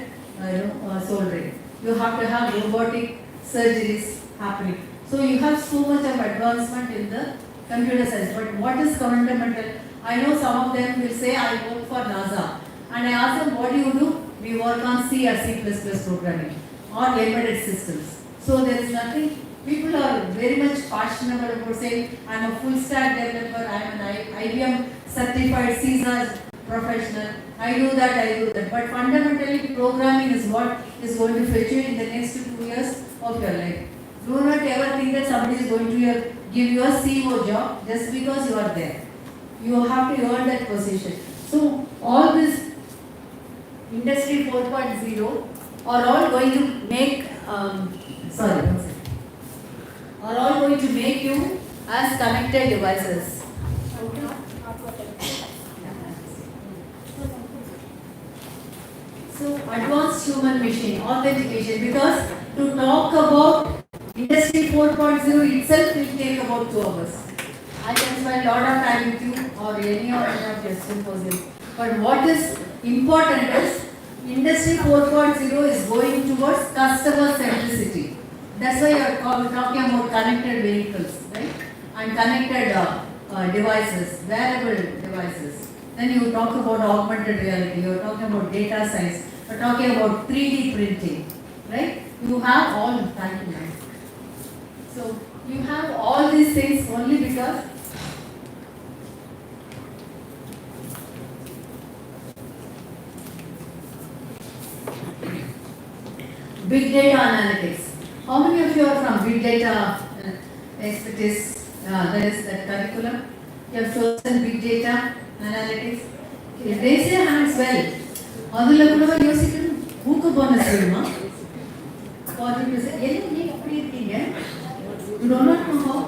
soldering. You have to have robotic surgeries happening. So you have so much of advancement in the computer science. But what is fundamental? I know some of them will say, I work for NASA. And I ask them, what do? We work on C or C++ programming or embedded systems. So there is nothing. People are very much fashionable about saying, I am a full stack developer, I am an IBM certified CSAS professional, I do that. But fundamentally, programming is what is going to fetch you in the next 2 years of your life. Do not ever think that somebody is going to give you a CEO job just because you are there. You have to earn that position. So all this Industry 4.0 are all going to make, are all going to make you as connected devices. So advanced human machine authentication, because to talk about Industry 4.0 itself will take about 2 hours. I can spend a lot of time with you or any of your symposium. But what is important is Industry 4.0 is going towards customer centricity. That's why you are talking about connected vehicles, right? And connected devices, wearable devices. Then you talk about augmented reality, you are talking about data science, you are talking about 3D printing, right? You have all that in mind. So you have all these things only because big data analytics. How many of you are from big data expertise? That is that curriculum. You have chosen big data analytics. Raise your hands well. Adula kuda yosikkanu book bonus veluma. 40%. You do not know how.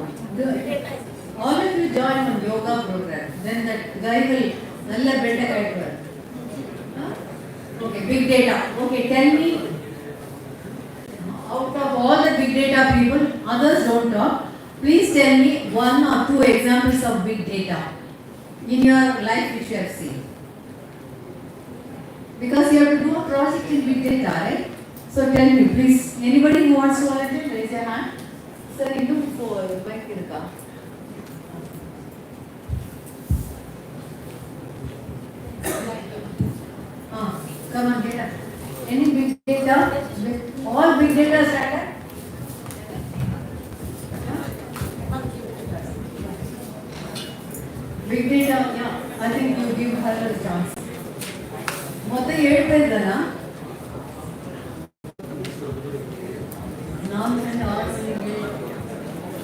All of you join one yoga program. Then that guy will nalla better guide. Okay, big data. Okay, tell me. Out of all the big data people, others don't talk. Please tell me 1 or 2 examples of big data in your life which you have seen. Because you have to do a project in big data, right? So tell me, please. Anybody who wants to volunteer, raise your hand. Sir, you do for back in the car. Come on, get up. Any big data? All big data standard? Big data, yeah. I think you give her a chance. What the 8 page,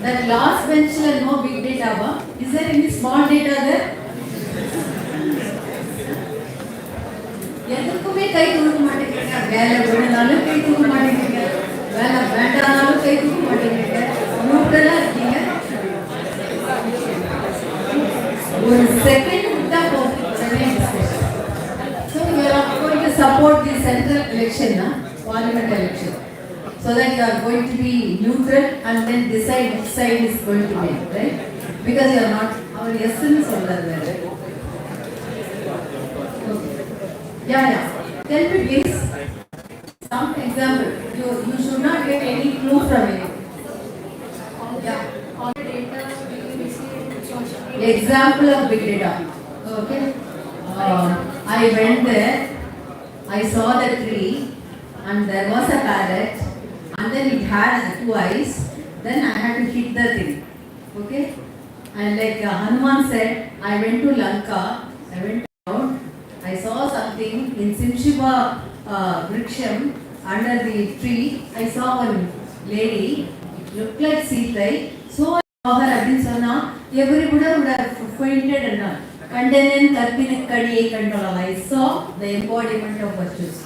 that last bench no big data. Is there any small data there? ಎದಕ್ಕೂಮೇ ಕೈ ತೂಕು ಮಾಡಿದ್ದೀங்க வேலை விடுனாலும் கை தூக்க மாட்டேங்கிறீங்க வேலை வேண்டானாலும் கை தூக்க மாட்டேங்கிறீங்க நியூட்ரலா இருக்கீங்க ஒரு second விட்டா போதும் so you are going to support the central election parliament election so that you are going to be neutral and then decide which side is going to win, right? Because you are not our essence சொல்றாரு. Yeah. Tell me please some example. You should not get any clue from it. All the data we use example of big data. Okay. I went there, I saw the tree, and there was a parrot, and then it had 2 eyes. Then I had to hit the thing. Okay. And like Hanuman said, I went to Lanka, I went out, I saw something in Simshiva Vriksham under the tree. I saw one lady, it looked like Sita. So I saw her again, so now everybody would have fainted and all. Contained Karpinik Kadi control. I saw the embodiment of virtues.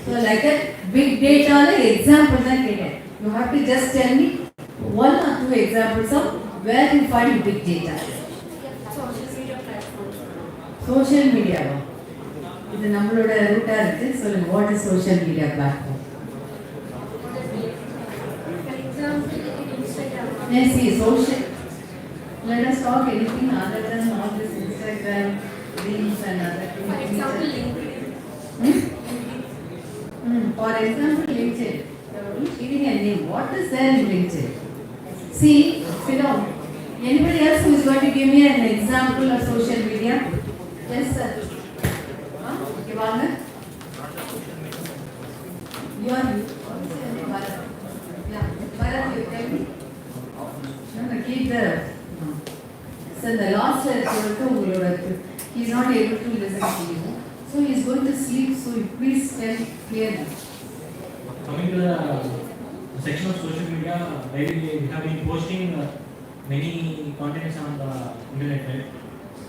So like that, big data example that you have to just tell me 1 or 2 examples of where you find big data. Social media. This is our root. So what is social media platform? Yes, see, social. Let us talk anything other than all this Instagram, reels and other things. For example, LinkedIn. For example, LinkedIn. You are only giving a name. What is there in LinkedIn? See, sit down. Anybody else who is going to give me an example of social media? Yes, sir. Ivana? You are Bharat. Yeah, Bharat, you tell me. No, keep the. So the last he is not able to listen to you. So he is going to sleep. So you please tell clearly. Coming to the section of social media, daily we have been posting many contents on the internet, right?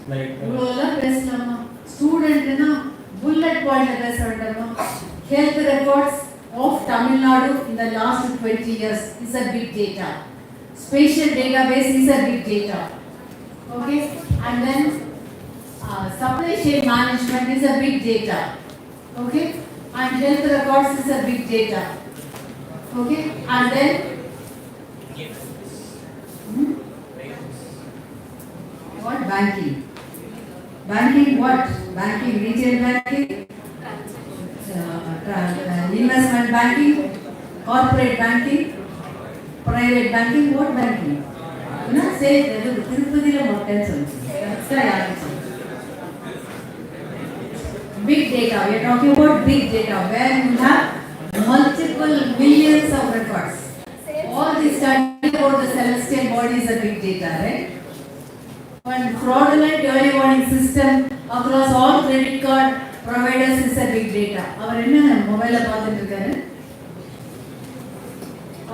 Like Student bullet point health records of Tamil Nadu in the last 20 years is a big data. Spatial database is a big data. Okay, and then supply chain management is a big data. Okay, and health records is a big data. Okay, and then what? Banking. Banking what? Banking, retail banking, investment banking, corporate banking, private banking, what banking? You know, say Tirupatila Motenson. That's the answer. Big data. We are talking about big data where you have multiple millions of records. All the study about the celestial body is a big data, right? And fraudulent early warning system across all credit card providers is a big data. Our mobile பார்த்துட்டு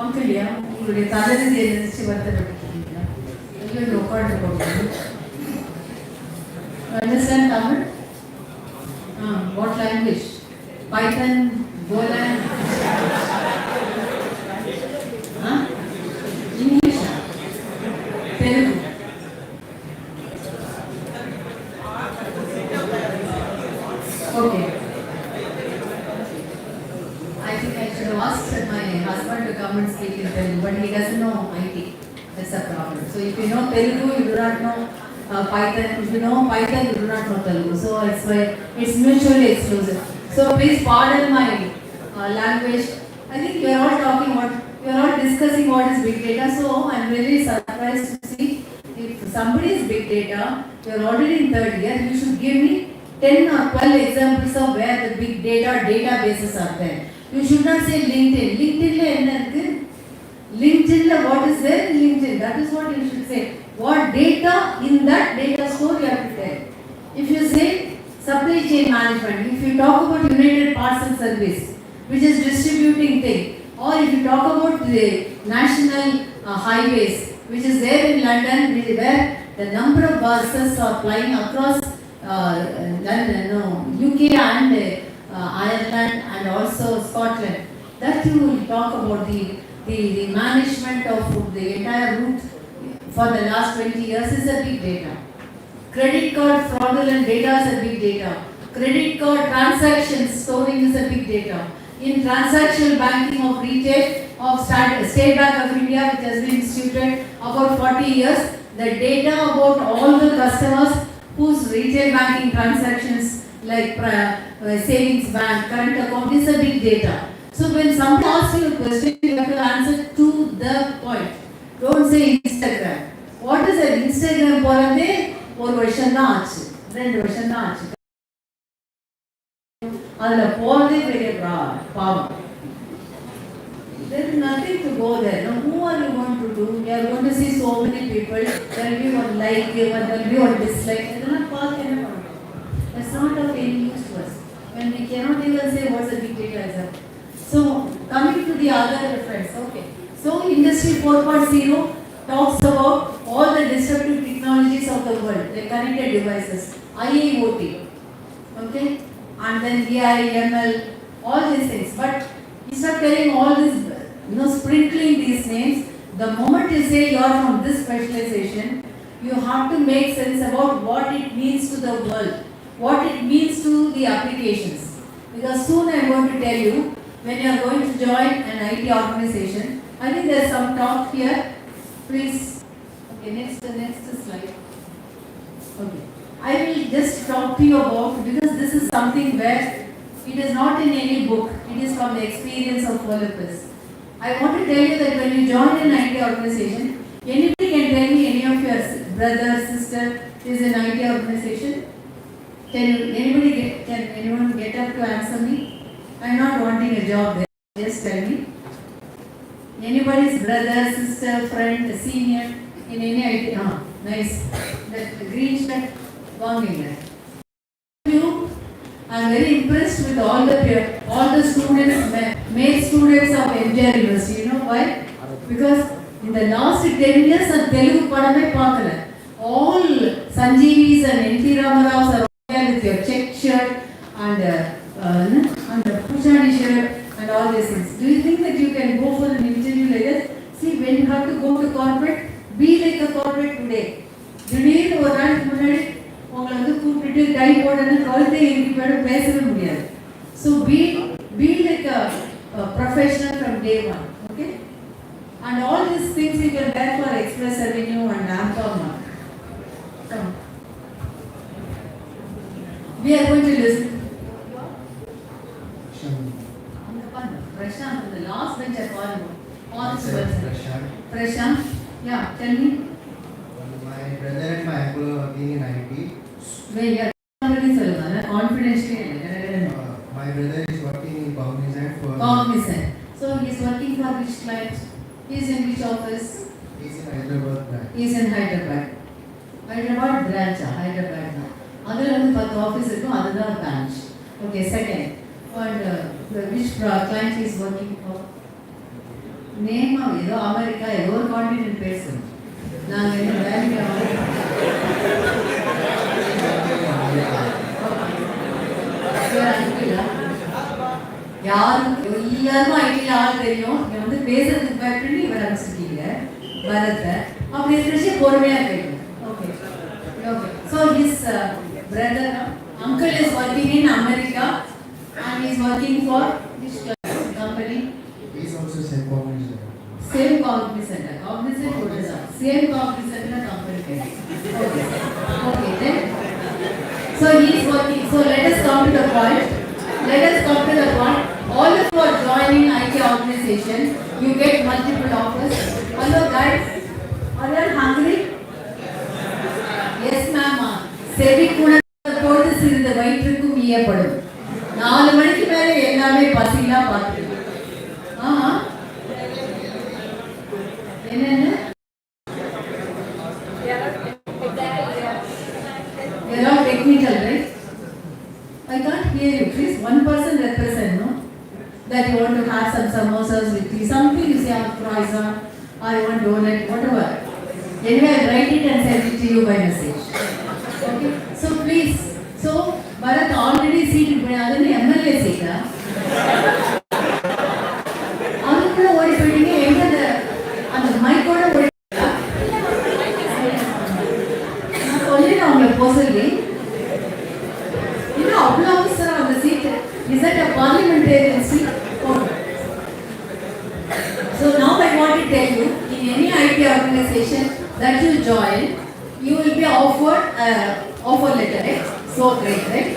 Uncle, உங்களுடைய தலைவிதி எதிர்த்து வருத்தப்பட்டிருக்கீங்களா? எல்லாம் உட்கார்ந்து போடுங்க. Understand Tamil? What language? Python, Golang? English? Telugu? Okay. I think I should have asked my husband to come and speak in Telugu, but he doesn't know IT. That's a problem. So if you know Telugu, you do not know Python. If you know Python, you do not know Telugu. So it's why it's mutually exclusive. So please pardon my language. I think we are all talking what we are all discussing what is big data. So I'm really surprised to see if somebody is big data. You are already in 3rd year. You should give me 10 or 12 examples of where the big data databases are there. You should not say LinkedIn. LinkedIn, what is there in LinkedIn? That is what you should say. What data in that data store you have to tell. If you say supply chain management, if you talk about United Parcel Service, which is distributing thing, or if you talk about the national highways, which is there in London, where the number of buses are flying across UK and Ireland and also Scotland. That you will talk about the management of the entire route for the last 20 years is a big data. Credit card fraudulent data is a big data. Credit card transactions storing is a big data. In transactional banking of retail of State Bank of India, which has been instituted about 40 years, the data about all the customers whose retail banking transactions like savings bank, current account is a big data. So when someone asks you a question, you have to answer to the point. Don't say Instagram. What is an Instagram? ஒரு வருஷம் தான் ஆச்சு, 2 வருஷம் தான் ஆச்சு. அதுல போறதே பெரிய பாவம். There is nothing to go there. Now, who are you going to do? You are going to see so many people. There will be one like you, and there will be one dislike. That's not of any use to us. When we cannot even say what's a dictator. So, coming to the other reference, okay. So, Industry 4.0 talks about all the disruptive technologies of the world, the connected devices, IIoT, okay, and then AI, ML, all these things. But instead of telling all this, sprinkling these names, the moment you say you are from this specialization, you have to make sense about what it means to the world, what it means to the applications. Because soon I am going to tell you, when you are going to join an IT organization, I think there is some talk here. Please, okay, next slide. Okay, I will just talk to you about, because this is something where it is not in any book, it is from the experience of all of us. I want to tell you that when you join an IT organization, anybody can tell me any of your brother, sister is in IT organization. Can anyone get up to answer me? I am not wanting a job there. Just tell me. Anybody's brother, sister, friend, senior in any IT? Nice. That green shirt, belonging there. I am very impressed with all the students, male students of MGR University. You know why? Because in the last 10 years, I Telugu padame paakala. All Sanjeevis and NT Ramaraos are there with your check shirt and the Puchani shirt and all these things. Do you think that you can go for an interview like this? See, when you have to go to corporate, be like a corporate today. திடீர்னு ஒரு நாளைக்கு முன்னாடி உங்களை வந்து கூப்பிட்டு tie போடணும் கழுத்தை எங்கி போய்ட்டு பேசவே முடியாது. So be like a professional from day one, okay? And all these things you can wear for Express Avenue and Amcom. We are going to listen. Prashant, the last bench I called him. Honest person. Prashant, yeah, tell me. My brother and my uncle are working in IT. Wait, yeah, confidentially. My brother is working in Cognizant for. Cognizant. So he is working for which client? He is in which office? He is in Hyderabad branch. He is in Hyderabad. Hyderabad branch, Hyderabad. Other than 10 office irukkum adha branch. Okay, second. And which client he is working for? Name of edo America, edo continent person. நாங்க என்ன வேலைக்கு யாரும் எல்லாருக்கும் ஐடியில் ஆள் தெரியும். இங்கே வந்து பேசுறதுக்கு பயப்பட்டு இவர் அனுப்பிச்சிருக்கீங்க பரத்தை. அப்படி இருக்கிறச்சு பொறுமையாக கேட்கும். Okay okay. So his brother uncle is working in America and he is working for which company? He is also same Cognizant. Same Cognizant. Cognizant what is that? Same Cognizant company. Okay. Okay then. So he is working. So let us come to the point. All of you are joining IT organization. You get multiple offers. Hello guys. Are you hungry? Yes ma'am. Sevi kuna போது சிறிது வயிற்றுக்கும் ஈயப்படும். 4 மணிக்கு மேல எல்லாமே பசிலா பார்த்துக்கலாம். ஆமா என்னென்ன They are technical, right? I can't hear you. Please, one person represent, no? That you want to have some samosas with tea, something you say, croissant, or you want donut, whatever. Anyway, I'll write it and send it to you by message. Okay? So please, so Bharat already seated, but adhu MLA seat. Adukku odi poidinga enga and mic oda odi na sollina unga possibly inna avlo avasara on the seat. Is that a parliamentarian seat? So now I want to tell you, in any IT organization that you join, you will be offered offer letter, right? So great, right?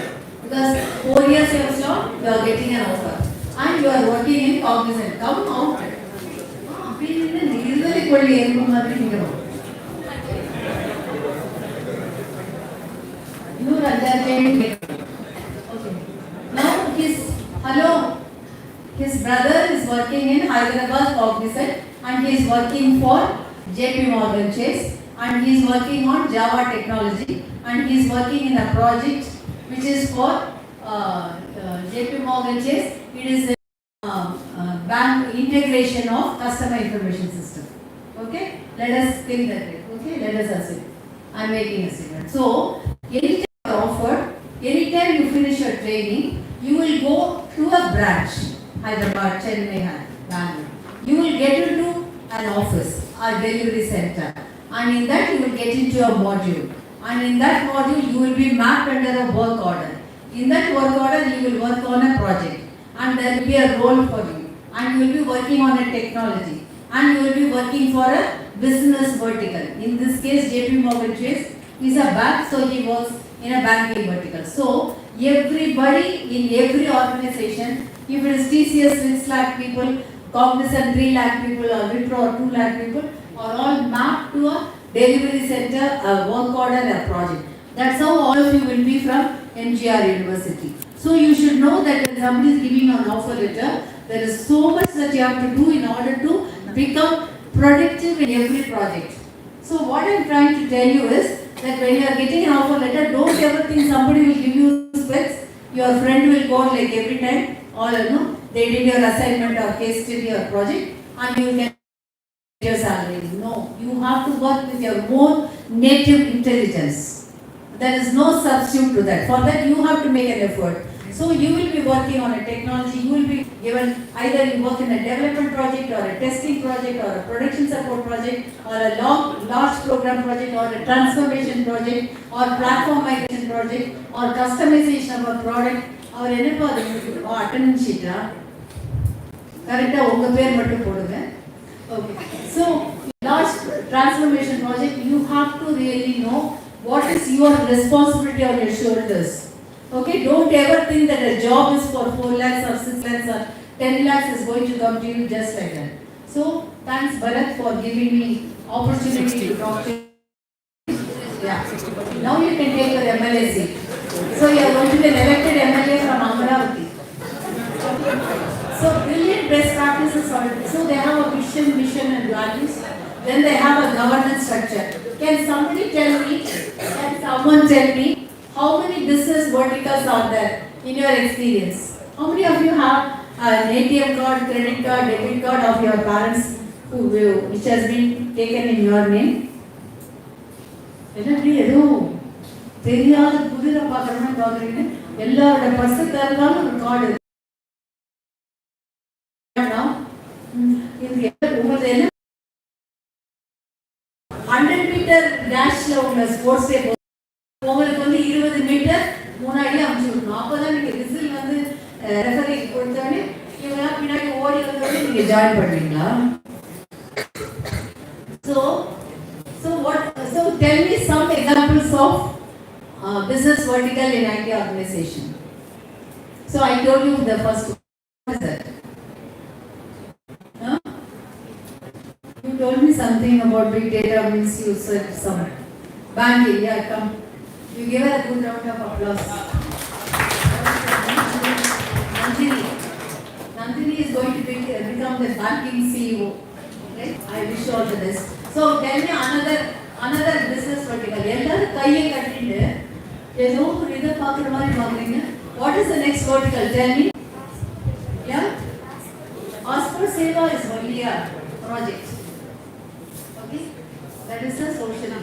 Because 4 years you have served, you are getting an offer and you are working in Cognizant. Come out. Okay. Now his brother is working in Hyderabad Cognizant and he is working for JP Morgan Chase and he is working on Java technology and he is working in a project which is for JP Morgan Chase. It is a bank integration of customer information system. Okay, let us think that way. Okay, let us assume. I am making a statement. So, anytime you are offered, anytime you finish your training, you will go to a branch, Hyderabad, Chennai, Bangalore. You will get into an office, a delivery center, and in that you will get into a module. And in that module, you will be mapped under a work order. In that work order, you will work on a project, and there will be a role for you, and you will be working on a technology. And you will be working for a business vertical. In this case, JP Morgan Chase is a bank, so he works in a banking vertical. So, everybody in every organization, if it is TCS 6 lakh people, Cognizant 3 lakh people, or Wipro 2 lakh people, are all mapped to a delivery center, a work order, a project. That's how all of you will be from MGR University. So, you should know that when somebody is giving an offer letter, there is so much that you have to do in order to become productive in every project. So what I am trying to tell you is that when you are getting an offer letter, don't ever think somebody will give you specs, your friend will go like every time, or they did your assignment or case study or project and you will get your salary. No, you have to work with your own native intelligence. There is no substitute to that. For that you have to make an effort. So you will be working on a technology, you will be given either you work in a development project or a testing project or a production support project or a large program project or a transformation project or platform migration project or customization of a product or any attendance sheet. Okay. So large transformation project, you have to really know what is your responsibility on your shoulders. Okay, don't ever think that a job is for 4 lakhs or 6 lakhs or 10 lakhs is going to come to you just like that. So, thanks Bharat for giving me opportunity to talk to you. Yeah. Now you can take your MLA seat. So, you are going to be an elected MLA from Amaravati. So, brilliant best practices on it. So, they have a vision, mission and values. Then they have a governance structure. Can somebody tell me, can someone tell me, how many business verticals are there in your experience? How many of you have an ATM card, credit card, debit card of your parents which has been taken in your name? தெரியாத புதிர பார்க்கறவங்க பார்க்கறீங்க எல்லாரோட purse தரதாலும் ஒரு card உங்களுக்கு என்ன 100 metre டேஷ்ல உள்ள sports day உங்களுக்கு வந்து 20 metre முன்னாடியே அனுப்பிச்சு விடணும். அப்போதான் நீங்க ரிசல்ட் வந்து ரெஃபரிக்கு கொடுத்தோடனே இவங்க பின்னாடி ஓடி வந்தோடனே நீங்க ஜாயின் பண்ணுவீங்களா? So tell me some examples of business vertical in IT organization. So I told you the first one. What is that? Huh? You told me something about big data means you said some banking. Yeah, come. You give her a good round of applause. Nandini is going to become the banking CEO. Right? I wish you all the best. So tell me another business vertical. எல்லாரும் கையை கட்டிட்டு ஏதோ ஒரு இதை பார்க்குற மாதிரி பார்க்குறீங்க. What is the next vertical? Tell me. Yeah? Ask for Seva is only a project. Okay? That is a social.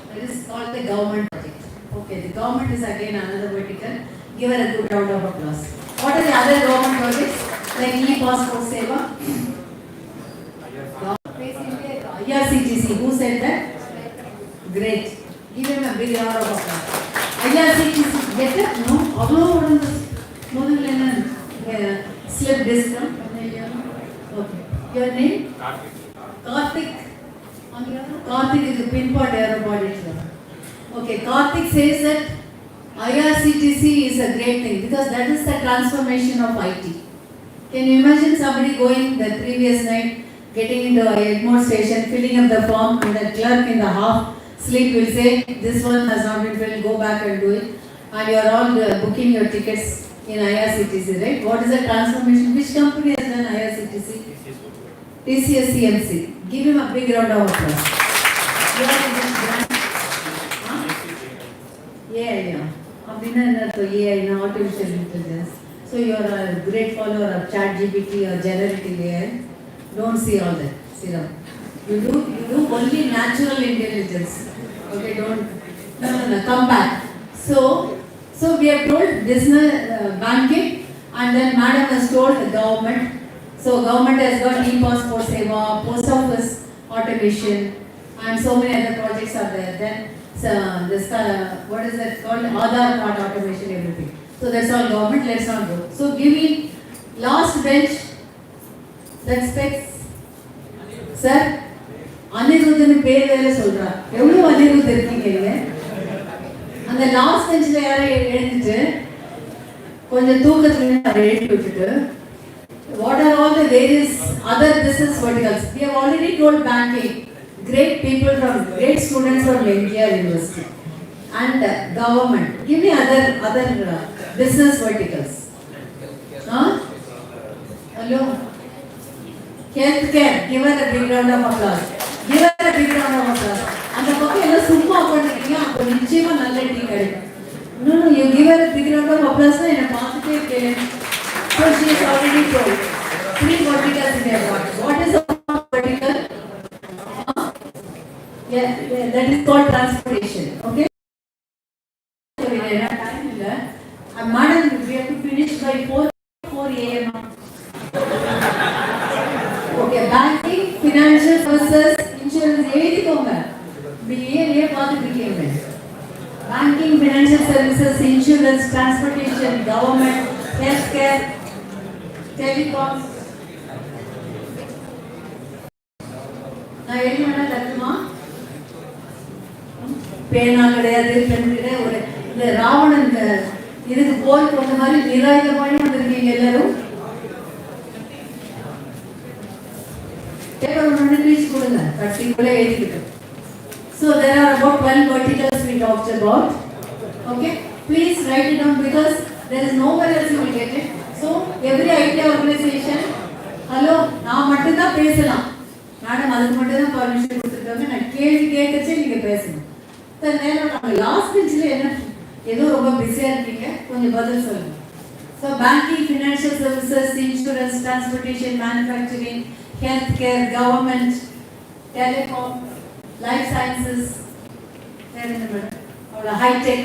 That is called the government project. Okay, the government is again another vertical. Give her a good round of applause. What are the other government projects? Like e-passport Seva? IRCTC. Who said that? Great. Give him a big round of applause. IRCTC. Get it? No? Slip disc. Okay. Your name? Karthik. Karthik is a pinpoint aerobody. Okay, Karthik says that IRCTC is a great thing because that is the transformation of IT. Can you imagine somebody going the previous night, getting into a Egmont station, filling up the form, and the clerk in the half sleep will say, this one has not been filled, go back and do it. and you are all booking your tickets in IRCTC, right? What is the transformation? Which company has done IRCTC? TCS CMC. Give him a big round of applause. You are in this brand? Huh? Yeah. Abhina AI, artificial intelligence. So you are a great follower of ChatGPT or generative AI. Don't see all that. Sit down. You do only natural intelligence. Okay, don't. No. Come back. So we have told business, banking, and then madam has told the government. So government has got e-passport seva, post office automation, and so many other projects are there. Then what is that called? Aadhaar card automation, everything. So that's all government. Let's not go. So give me last bench. That specs, sir. Anirudhan பேர் வேற சொல்றா. எவ்வளவு அனிருத் இருக்கீங்க? அந்த last பெஞ்ச்ல யாரை எழுந்துட்டு கொஞ்சம் தூக்கத்துல எழுதி விட்டுட்டு what are all the various other business verticals? We have already told banking, great people from great students from NGR University and government. Give me other business verticals. Hello. Healthcare. Give her a big round of applause. அந்த பக்கம் எல்லாம் சும்மா உட்காந்துருக்கீங்க, அப்போ நிச்சயமா நல்ல tea கிடைக்கும். No, you give her a big round of applause. என்னை பார்த்துட்டே இருக்கேன். So she has already told 3 verticals in her work. What is the vertical? Yeah, that is called transportation. Okay. Madam, we have to finish by 4 a.m. Okay, banking, financial services, insurance, எழுதிக்கோங்க. BA பார்த்துட்டு இருக்கீங்க. Banking, financial services, insurance, transportation, government, healthcare, telecom. நான் எழுதினா தட்டுமா? பேனா கிடையாது, pen கிடையாது. ஒரு இந்த ராவணன் இதுக்கு போர் போன மாதிரி நிராயுதமானி வந்திருக்கீங்க எல்லாரும். பேப்பர் ஒன்று பீச் கொடுங்க, கட்டிக்குள்ளே எழுதிக்கிட்டு. So there are about 12 verticals we talked about. Okay, please write it down because there is nowhere else you will get it. So every IT organization, hello, நான் மட்டும் தான் பேசலாம். மேடம் அதுக்கு மட்டும் தான் பர்மிஷன் கொடுத்துருக்காங்க. நான் கேள்வி கேட்கச்சே நீங்கள் பேசணும். சார் நேரம் நாங்கள் லாஸ்ட் பெஞ்சில் என்ன ஏதோ ரொம்ப பிஸியாக இருக்கீங்க, கொஞ்சம் பதில் சொல்லுங்கள். So banking, financial services, insurance, transportation, manufacturing, healthcare, government, telecom, life sciences, high tech.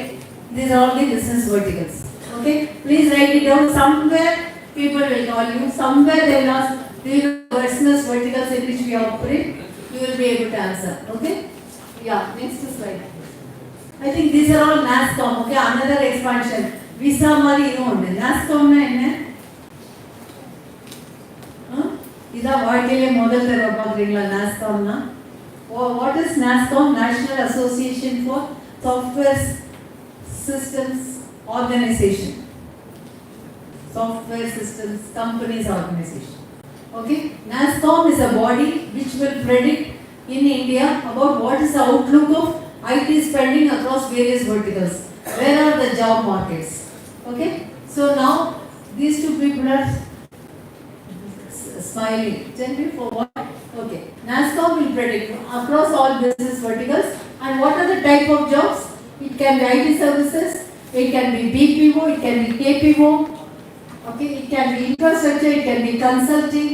These are all the business verticals. Okay, please write it down. Somewhere people will call you. Somewhere they will ask, do you know business verticals in which we operate? You will be able to answer. Okay. Yeah. Next slide. I think these are all NASCOM. Okay. Another expansion. Visa mari inno NASCOM na enna? இதான் வாழ்க்கையிலே முதல் தடவை பார்க்குறீங்களா நாஸ்காம்னா? What is NASSCOM? National association for software systems organisation. Software Systems Companies Organization. Okay, NASCOM is a body which will predict in India about what is the outlook of IT spending across various verticals. Where are the job markets? Okay, so now these two people are smiling. Tell me for what? Okay. NASCOM will predict across all business verticals. And what are the type of jobs? It can be IT services, it can be BPO, it can be KPO, okay, it can be infrastructure, it can be consulting,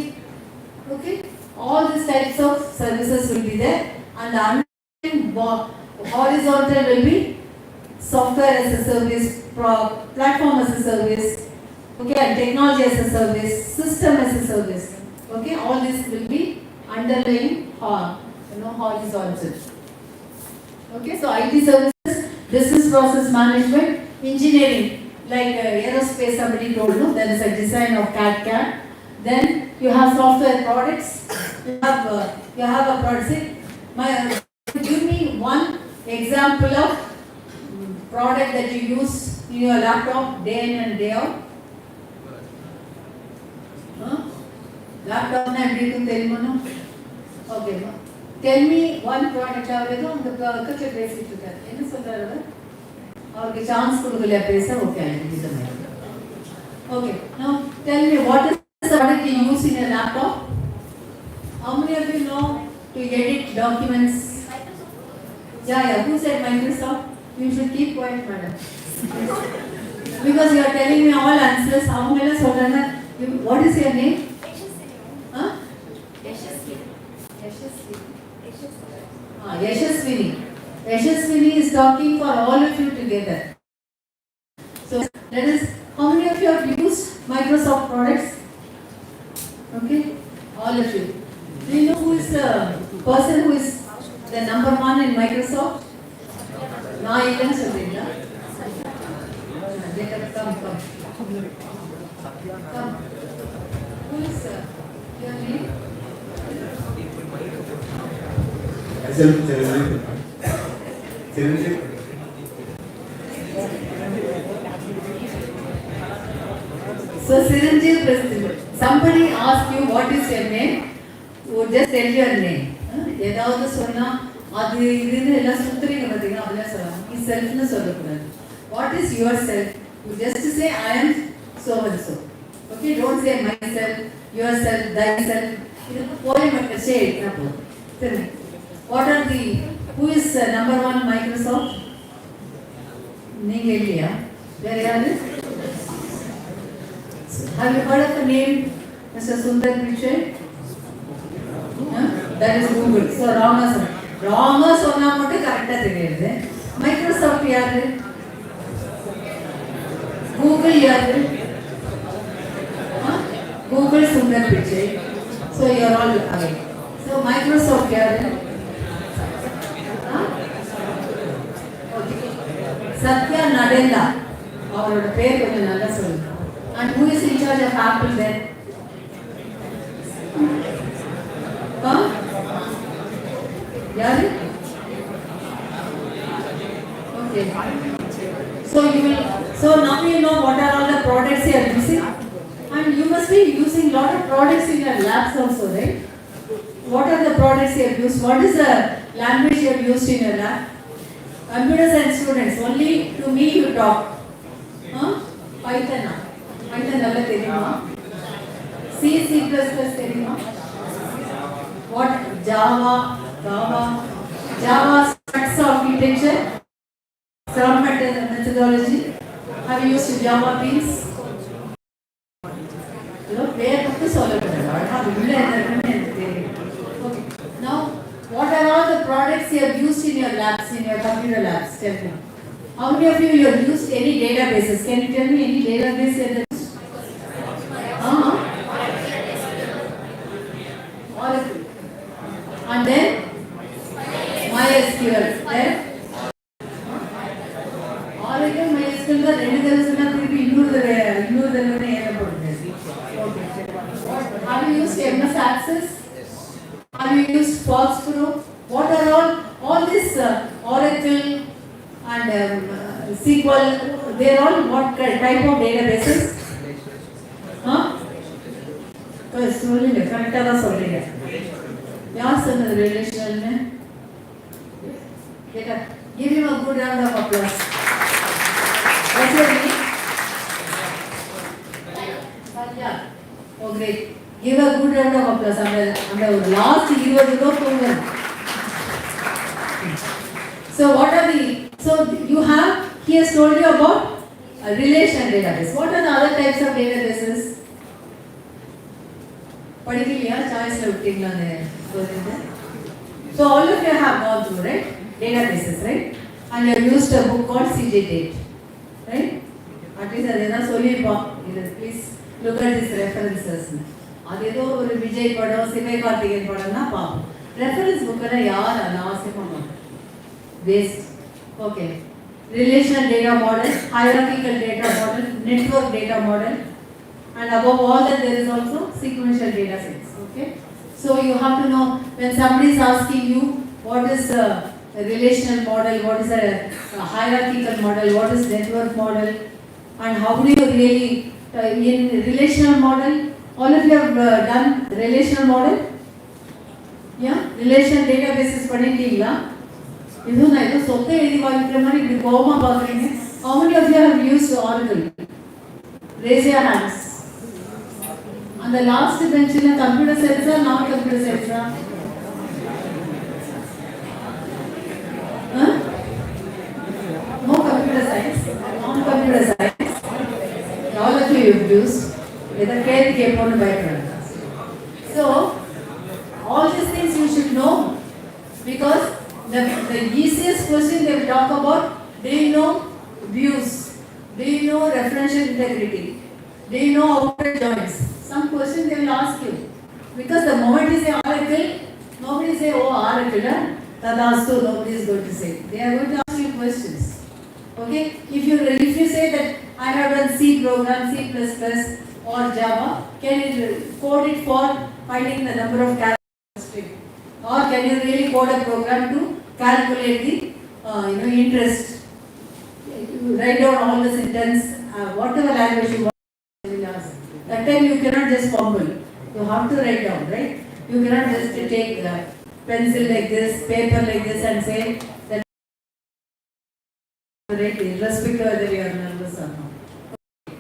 okay. All these types of services will be there. And the horizontal will be software as a service, platform as a service, okay, and technology as a service, system as a service. Okay, all this will be underlying horizontal. Okay, so IT services, business process management, engineering, like aerospace, somebody told you, there is a design of CAD. Then you have software products, you have a product. Give me one example of product that you use in your laptop day in and day out. Laptop na எப்படி இருக்கும் தெரியுமா? Okay, tell me one product. அவர் ஏதோ அந்த பக்கத்துல பேசிட்டு இருக்காரு. என்ன சொல்றாரு அவர்? அவருக்கு சான்ஸ் கொடுக்கலையா பேச? Okay, I will give the mic. Okay, now tell me what is the product you use in your laptop? How many of you know to edit documents? Yeah, who said Microsoft? You should keep quiet, madam. Because you are telling me all answers. அவங்க எல்லாம் சொல்றாங்க. What is your name? Huh? Yashaswini. Yashaswini is talking for all of you together. So let us, how many of you have used Microsoft products? Okay, all of you. Do you know who is the person who is the number one in Microsoft? நான் இல்லைன்னு சொல்றீங்களா? Come. Who is your name? Chiranjeev. So Chiranjeev, somebody asked you what is your name? Just tell your name. ஏதாவது சொன்னா அது இதுன்னு எல்லாம் சுத்துறீங்க பார்த்தீங்கன்னா அதெல்லாம் சொல்லலாம். நீ செல்ஃப்னு சொல்லக்கூடாது. What is yourself? You just say I am so and so. Okay, don't say myself, yourself, thyself. இது போய் மட்டும் say எடுத்தா போதும். சரி. What are the, who is number one Microsoft? நீங்க இல்லையா? வேற யாரு? Have you heard of the name Mr. Sundar Pichai? That is Google. So wrong சொன்னா மட்டும் கரெக்டா தெரியுது. Microsoft யாரு? Google யாரு? Google Sundar Pichai. So you are all away. So Microsoft யாரு? Satya Nadella. அவரோட பேர் கொஞ்சம் நல்லா சொல்லுங்க. And who is in charge of Apple then? யாரு? Okay. So now you know what are all the products you are using, and you must be using lot of products in your labs also, right? What are the products you have used? What is the language you have used in your lab? Computer science students, only to me you talk. Python நல்லா தெரியுமா? C++ தெரியுமா? What? Java structure architecture, Scrum methodology. Have you used Java beans? பேர் மட்டும் சொல்லக்கூடாது. Okay. Now, what are all the products you have used in your labs, in your computer labs? Tell me. How many of you have used any databases? Can you tell me any database you have used? Oracle. And then MySQL. Then Oracle, MySQL का range कर सकना फिर भी इन्हों दरने ये ना पड़ते हैं. Okay. Have you used MS Access? Have you used Fox Pro? What are all this Oracle and SQL? They are all what type of databases? சொல்லுங்க கரெக்டா தான் சொல்றீங்க. யார் சொன்னது ரிலேஷனல் மே? கேட்டா give him a good round of applause. What's your name? Satya. Oh great. Give a good round of applause. அந்த ஒரு last 20 ரூபா போங்க. So what are the, so you have, he has told you about a relation database. What are the other types of databases? படிக்கலையா? சாய்ஸ்ல விட்டீங்களான்னு சொல்லுங்க. So all of you have gone through, right? Databases, right? And you have used a book called CJ Date, right? At least adena சொல்லிருப்போம். Please look at these references. அது ஏதோ ஒரு விஜய் படம், சிவகார்த்திகேயன் படம்னா பாப்போம். Reference புக்கெல்லாம் யார் அனாவசியமா waste. Okay. Relational data model, hierarchical data model, network data model, and above all that there is also sequential data sets. Okay. So you have to know when somebody is asking you what is a relational model, what is a hierarchical model, what is network model, and how do you really in relational model, all of you have done relational model? Yeah, relational databases படிட்டீங்களா? இது நான் ஏதோ சொத்தை எழுதி வாங்கிக்கிற மாதிரி இப்படி கோபமா பார்க்குறீங்க. How many of you have used Oracle? Raise your hands. On the last bench in a computer science or non-computer science? Huh? No computer science, non-computer science. All of you have used. Whether care came on background. So, all these things you should know because the easiest question they will talk about, do you know views? Do you know referential integrity? Do you know outer joints? Some question they will ask you. Because the moment you say Oracle, nobody say, oh Oracle, Tadastu, nobody is going to say. They are going to ask you questions. Okay? If you say that I have done C program, C++ or Java, can you code it for finding the number of characters? Or can you really code a program to calculate the interest? You write down all the sentence, whatever language you want. That time you cannot just fumble. You have to write down, right? You cannot just take pencil like this, paper like this and say that right, irrespective whether you are nervous or not.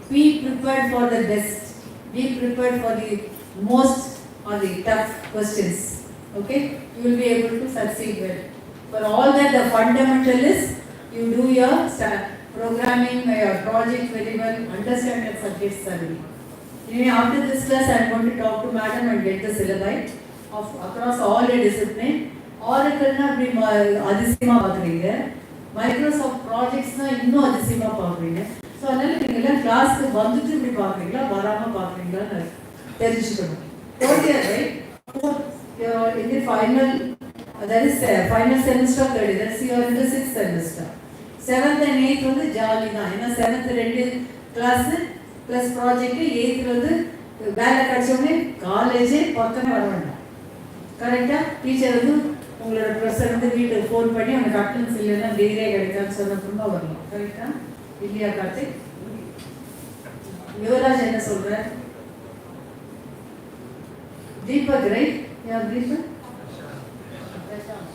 Be prepared for the best. Be prepared for the most or the tough questions. Okay? You will be able to succeed well. For all that, the fundamental is you do your programming, your project very well, understand the subjects thoroughly. Anyway, after this class, I am going to talk to madam and get the syllabi of across all the discipline. Oracle na அப்படி அதிசயமா பார்க்குறீங்க, Microsoft ப்ராஜெக்ட்ஸ்னா இன்னும் அதிசயமா பார்க்குறீங்க. So அதனால நீங்கள் எல்லாம் கிளாஸ்க்கு வந்துட்டு இப்படி பார்க்குறீங்களா வராமல் பார்க்குறீங்களான்னு தெரிஞ்சுக்கணும். Okay right. In the final, that is final semester of 30, that's you are in the 6th semester. 7th and 8th வந்து ஜாலி தான். ஏன்னா 7th 2 class plus project, 8th வந்து வேலை கிடைச்சோடனே காலேஜே பக்கமே வர வேண்டாம். கரெக்டாக டீச்சர் வந்து உங்களோட ப்ரெஷர் வந்து வீட்டுக்கு ஃபோன் பண்ணி அவனுக்கு அட்டன்ஸ் இல்லைன்னா டிகிரியே கிடைக்காதுன்னு சொன்னதுமா வரலாம். கரெக்டாக இல்லையா கார்த்திக்? யுவராஜ் என்ன சொல்ற? Deepak, right? Yeah, Deepak?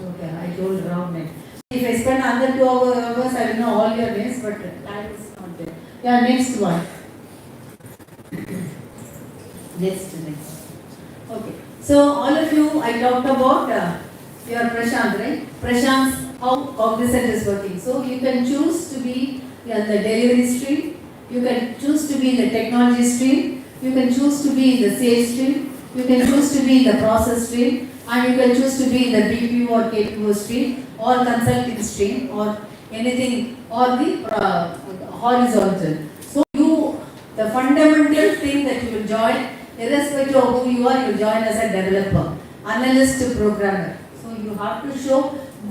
Okay, I told wrong name. If I spend another 2 hours, I will know all your names, but time is not there. Yeah, next one. Next. Okay. So, all of you, I talked about your Prashant, right? Prashant's how Cognizant is working. So, you can choose to be in the delivery stream, you can choose to be in the technology stream, you can choose to be in the sales stream, you can choose to be in the process stream, and you can choose to be in the BPO or KPO stream or consulting stream or anything or the horizontal. So the fundamental thing that you will join, irrespective of who you are, you join as a developer, analyst, programmer. So you have to show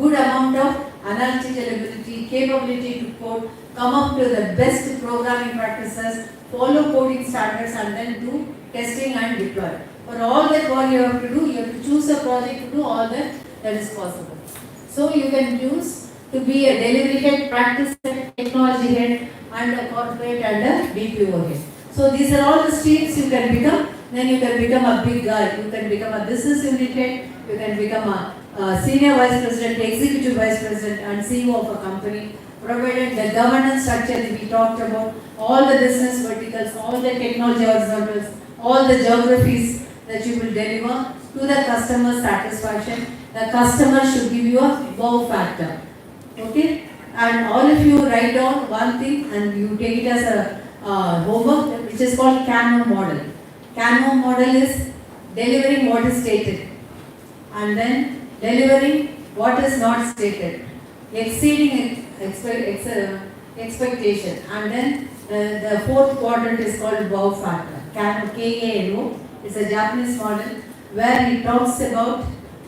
good amount of analytical ability, capability to code, come up to the best programming practices, follow coding standards, and then do testing and deploy. For all that, what you have to do, you have to choose a project to do all that is possible. So you can choose to be a delivery head, practice head, technology head, and a corporate and a BPO head. So these are all the streams you can become. Then you can become a big guy. You can become a business unit head. You can become a senior vice president, executive vice president, and CEO of a company. Provided the governance structure that we talked about, all the business verticals, all the technology horizontals, all the geographies that you will deliver to the customer satisfaction. The customer should give you a wow factor. Okay? And all of you write down one thing and you take it as a homework, which is called CANO model. CANO model is delivering what is stated, and then delivering what is not stated, exceeding expectation, and then the fourth quadrant is called wow factor. CANO, K-A-N-O. It's a Japanese model where it talks about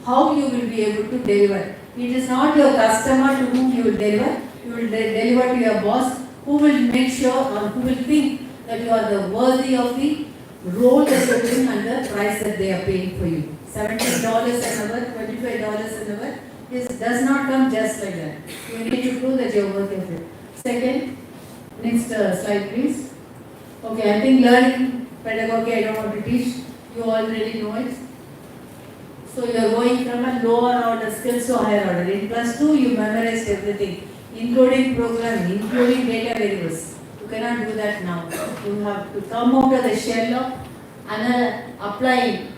how you will be able to deliver. It is not your customer to whom you will deliver. You will deliver to your boss, who will make sure or who will think that you are the worthy of the role that you are doing and the price that they are paying for you. $17 an hour, $25 an hour does not come just like that. You need to prove that you are worth it. Second, next slide please. Okay, I think learning pedagogy I don't want to teach. You already know it. So you are going from a lower order skills to higher order. In +2 you memorized everything. including programming, including data variables. You cannot do that now. You have to come out of the shell of applying.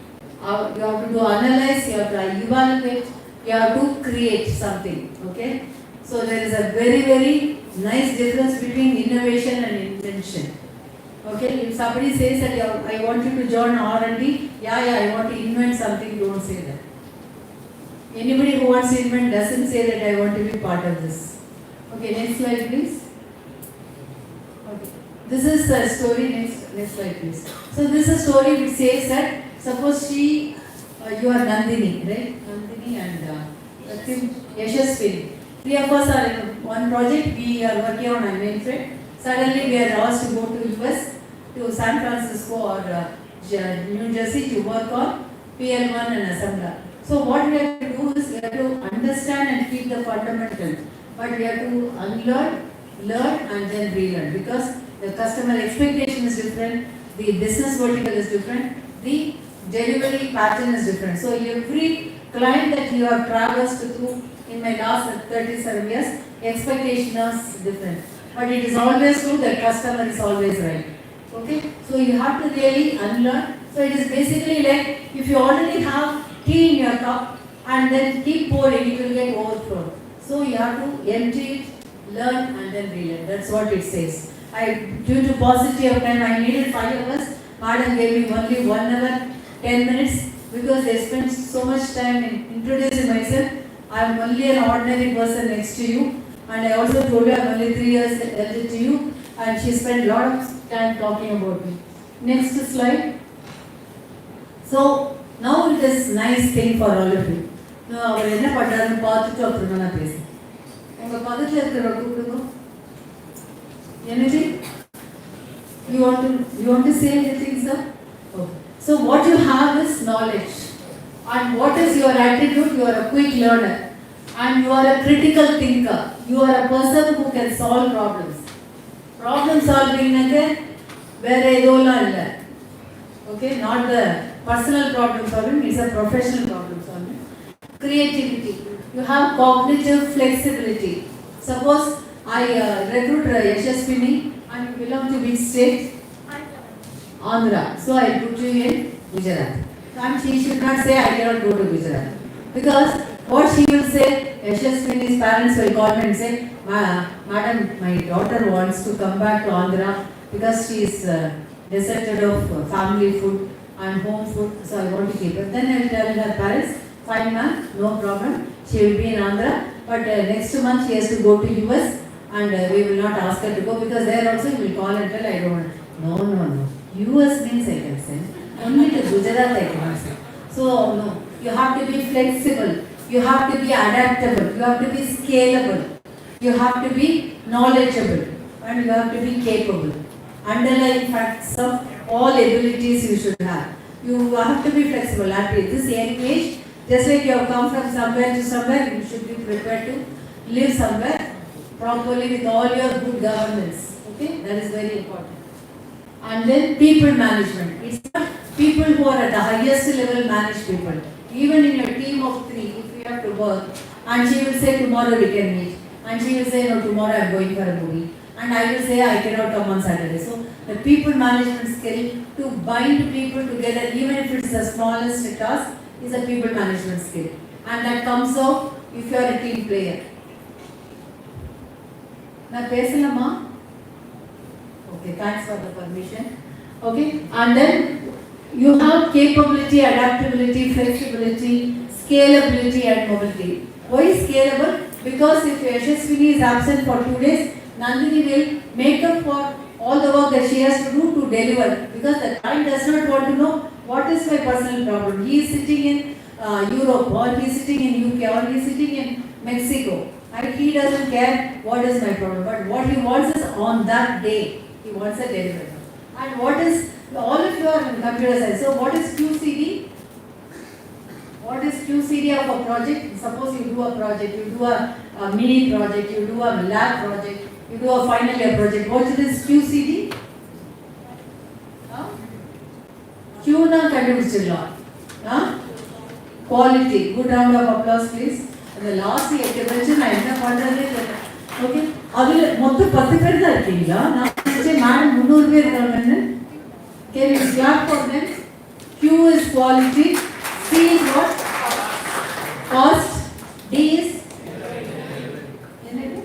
You have to do analyze, you have to evaluate, you have to create something. Okay? So there is a very, very nice difference between innovation and invention. Okay? If somebody says that I want you to join R&D, I want to invent something, don't say that. Anybody who wants to invent doesn't say that I want to be part of this. Okay, next slide please. Okay. This is the story, next slide please. So this is a story which says that suppose you are Nandini, right? Nandini and Yashaswini. Three of us are in one project, we are working on a mainframe. Suddenly we are asked to go to US, to San Francisco or New Jersey to work on PL1 and assembler. So what we have to do is we have to understand and keep the fundamentals, but we have to unlearn, learn and then relearn, because the customer expectation is different, the business vertical is different, the delivery pattern is different. So every client that you have traversed through in my last 37 years, expectation is different. But it is always true that customer is always right. Okay? So you have to really unlearn. So it is basically like if you already have tea in your cup and then keep pouring, it will get overflowed. So you have to empty it, learn and then relearn. That's what it says. Due to paucity of time, I needed 5 hours. Madam gave me only 1 hour, 10 minutes, because they spent so much time in introducing myself. I am only an ordinary person next to you, and I also told her I am only 3 years elder to you, and she spent a lot of time talking about me. Next slide. So now it is nice thing for all of you. அவர் என்ன பண்றாருன்னு பார்த்துட்டு அப்புறமா நான் பேசுறேன். உங்க பக்கத்துல இருக்கிற கூப்பிடுங்க. Anything? You want to say anything, sir? Okay. So what you have is knowledge. And what is your attitude? You are a quick learner. And you are a critical thinker. You are a person who can solve problems. Problem solving again, வேற எதுவும் இல்லை. Okay, not the personal problem solving, it's a professional problem solving. Creativity. You have cognitive flexibility. Suppose I recruit Yashaswini and you belong to which state? Andhra. So I put you in Gujarat. And she should not say I cannot go to Gujarat. Because what she will say, Yashaswini's parents will call me and say, Madam, my daughter wants to come back to Andhra because she is deserted of family food and home food, so I want to keep her. Then I will tell her parents, fine ma'am, no problem, she will be in Andhra, but next month she has to go to US and we will not ask her to go, because there also we will call and tell I don't want. No. US means I can send, only to Gujarat I cannot send. So no, you have to be flexible, you have to be adaptable, you have to be scalable, you have to be knowledgeable and you have to be capable. Underlying facts of all abilities you should have. You have to be flexible. At this young age, just like you have come from somewhere to somewhere, you should be prepared to live somewhere properly with all your good governance. Okay, that is very important. And then people management. It's not people who are at the highest level manage people. Even in your team of 3, if you have to work, and she will say tomorrow we can meet, and she will say no, tomorrow I am going for a movie. And I will say I cannot come on Saturday. So the people management skill to bind people together, even if it is the smallest task, is a people management skill. And that comes out if you are a team player. Now, pesalama. Okay, thanks for the permission. Okay, and then you have capability, adaptability, flexibility, scalability, and mobility. Why scalable? Because if Yashaswini is absent for 2 days, Nandini will make up for all the work that she has to do to deliver, because the client does not want to know what is my personal problem. He is sitting in Europe, or he is sitting in UK, or he is sitting in Mexico, and he doesn't care what is my problem, but what he wants is on that day, he wants a delivery. And what is, all of you are in computer science, so what is QCD? What is QCD of a project? Suppose you do a project, you do a mini project, you do a lab project, you do a final year project. What is QCD? Q na kandupidichidala. Quality. Good round of applause please. And the last year mention I enna pandradhe okay, அதில் மொத்தம் 10 பேர் தான் இருக்கீங்களா? நான் நினச்சேன் madam 300 பேர் இருக்காங்கன்னு. Can you clap for them? Q is quality, C is what? Cost, D is என்னது?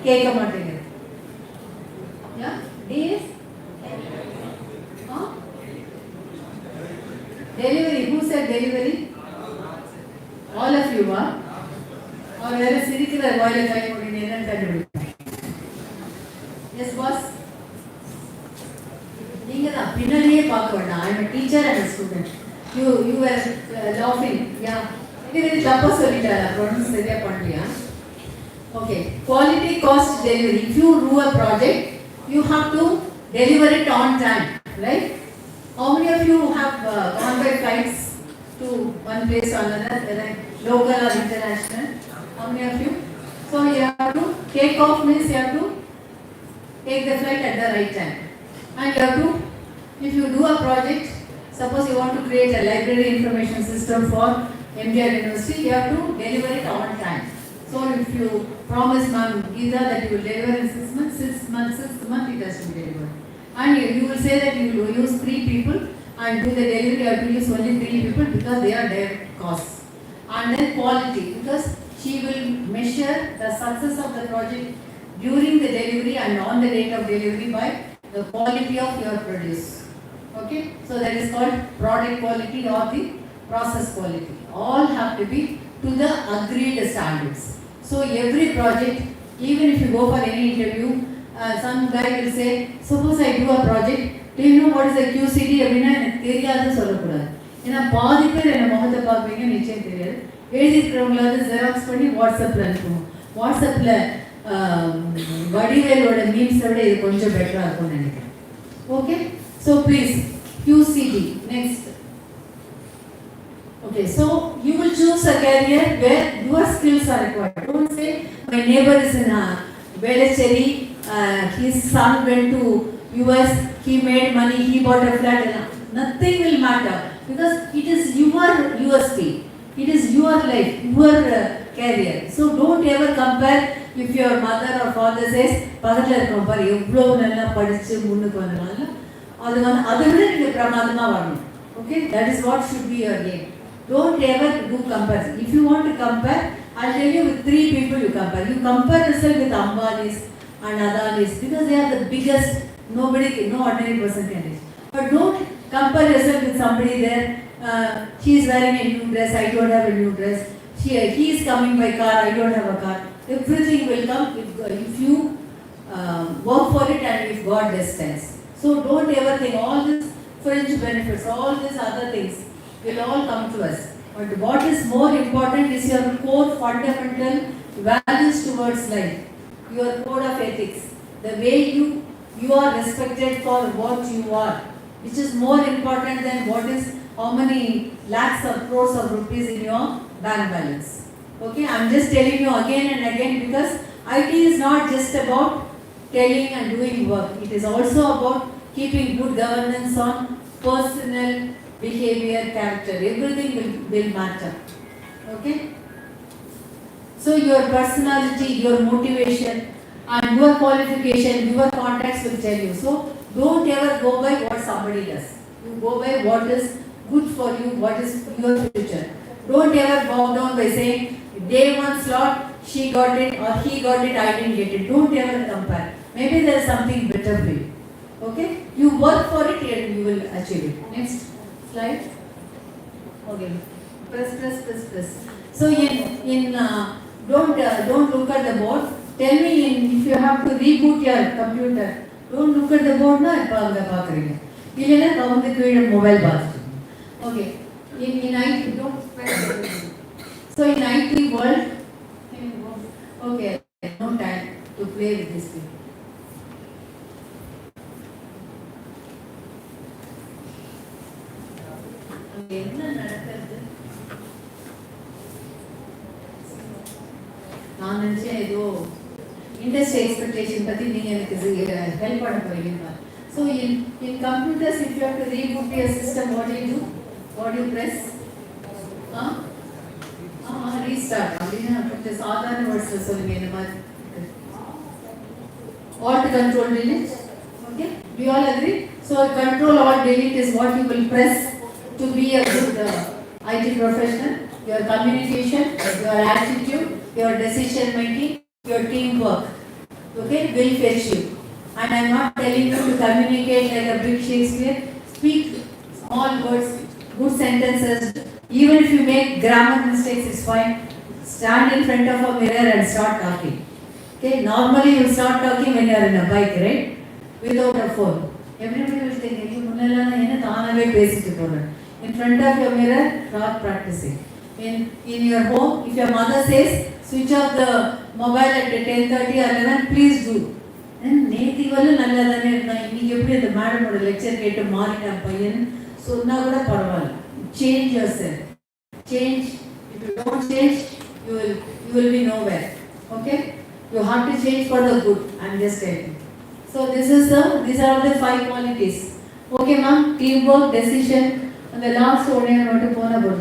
கேட்க மாட்டேங்குது. Yeah, D is delivery. Who said delivery? All of you are. Or வேற சிரிக்கிற வாயில கை மூடினு என்னன்னு கண்டுபிடிங்க. Yes boss. நீங்க தான் பின்னாடியே பார்க்க வேண்டாம். I am a teacher and a student. You were laughing. Yeah. இது தப்பா சொல்லிட்டாரா? ப்ரொனன்ஸ் சரியா பண்ணலையா? Okay. Quality, cost, delivery. If you do a project, you have to deliver it on time, right? How many of you have gone by flights to one place or another, like local or international? How many of you? So you have to take off means you have to take the flight at the right time. And you have to, if you do a project, suppose you want to create a library information system for MGR University, you have to deliver it on time. So if you promise Ma'am Geeta that you will deliver in 6 months, 6th month it has to be delivered. And you will say that you will use 3 people and do the delivery, you have to use only 3 people because they are direct costs. And then quality, because she will measure the success of the project during the delivery and on the date of delivery by the quality of your produce. Okay, so that is called product quality or the process quality. All have to be to the agreed standards. So every project, even if you go for any interview, some guy will say, suppose I do a project, do you know what is a QCD? அப்படின்னா எனக்கு தெரியாதுன்னு சொல்லக்கூடாது. ஏன்னா பாதி பேர் என்ன முகத்தை பார்ப்பீங்க, நிச்சயம் தெரியாது. எழுதிக்கிறவங்களாவது ஜெராக்ஸ் பண்ணி வாட்ஸ்அப்பில் அனுப்புவோம். வாட்ஸ்அப்பில் வடிவேலோட மீம்ஸை விட இது கொஞ்சம் பெட்டராக இருக்கும்னு நினைக்கிறேன். Okay, so please QCD. Next. Okay, so you will choose a career where your skills are required. Don't say my neighbor is in Velachery, his son went to US, he made money, he bought a flat. Nothing will matter because it is your USP. It is your life, your career. So don't ever compare if your mother or father says, பக்கத்துல இருக்கோம் பாரு எவ்வளோ நல்லா படிச்சு முன்னுக்கு வந்தாங்க, அதை விட நீங்கள் பிரமாதமாக வரணும். Okay, that is what should be your game. Don't ever do comparison. If you want to compare, I'll tell you with 3 people you compare. You compare yourself with Ambani's and Adani's because they are the biggest. Nobody, no ordinary person can reach. But don't compare yourself with somebody there. She is wearing a new dress. I don't have a new dress. He is coming by car. I don't have a car. Everything will come if you work for it and if God destines. So don't ever think all these fringe benefits, all these other things will all come to us. But what is more important is your core fundamental values towards life, your code of ethics, the way you are respected for what you are, which is more important than what is how many lakhs or crores of rupees in your bank balance. Okay, I am just telling you again and again because IT is not just about telling and doing work. It is also about keeping good governance on personal behavior, character, everything will matter. Okay, so your personality, your motivation and your qualification, your contacts will tell you. So don't ever go by what somebody does. You go by what is good for you, what is your future. Don't ever bow down by saying day 1 slot she got it or he got it, I didn't get it. Don't ever compare. Maybe there is something better for you. Okay, you work for it and you will achieve it. Next slide. Okay, press. So don't look at the board. Tell me if you have to reboot your computer. Don't look at the board na ipa anga paakreenga. Illana kavundu keela mobile paathu. Okay, in IT don't press. So in IT world, okay, no time to play with this thing. என்ன நடக்கிறது? நான் நினைச்சேன் ஏதோ industry expectation பத்தி நீங்க எனக்கு help பண்ண போறீங்க. So in computers, if you have to reboot your system, what do you do? What do you press? Restart. start. அப்படின்னா கொஞ்சம் சாதாரண வேர்ட்ஸ்ல சொல்லுங்க இந்த மாதிரி. Alt control delete. Okay, do you all agree? So control alt delete is what you will press to be a good IT professional. Your communication, your attitude, your decision making, your teamwork. Okay, will fetch you. And I am not telling you to communicate like a big Shakespeare. Speak small words, good sentences. Even if you make grammar mistakes, it's fine. Stand in front of a mirror and start talking. Okay, normally you start talking when you are in a bike, right? Without a phone. Everybody will think, "Hey, munnala na ena taanave pesittu poran." In front of your mirror, start practicing. In your home, if your mother says, "Switch off the mobile at 10:30 or 11," please do. நேத்தி வரல நல்லா தானே இருந்தான், இன்னைக்கு எப்படி அந்த மேடமோட lecture கேட்டு மாறிட்டான் பையன் சொன்னா கூட பரவாயில்ல. Change yourself. Change. If you don't change, you will be nowhere. Okay? You have to change for the good. I'm just telling. So these are the 5 qualities. Okay, ma'am. Teamwork, decision, and the last one I want to put about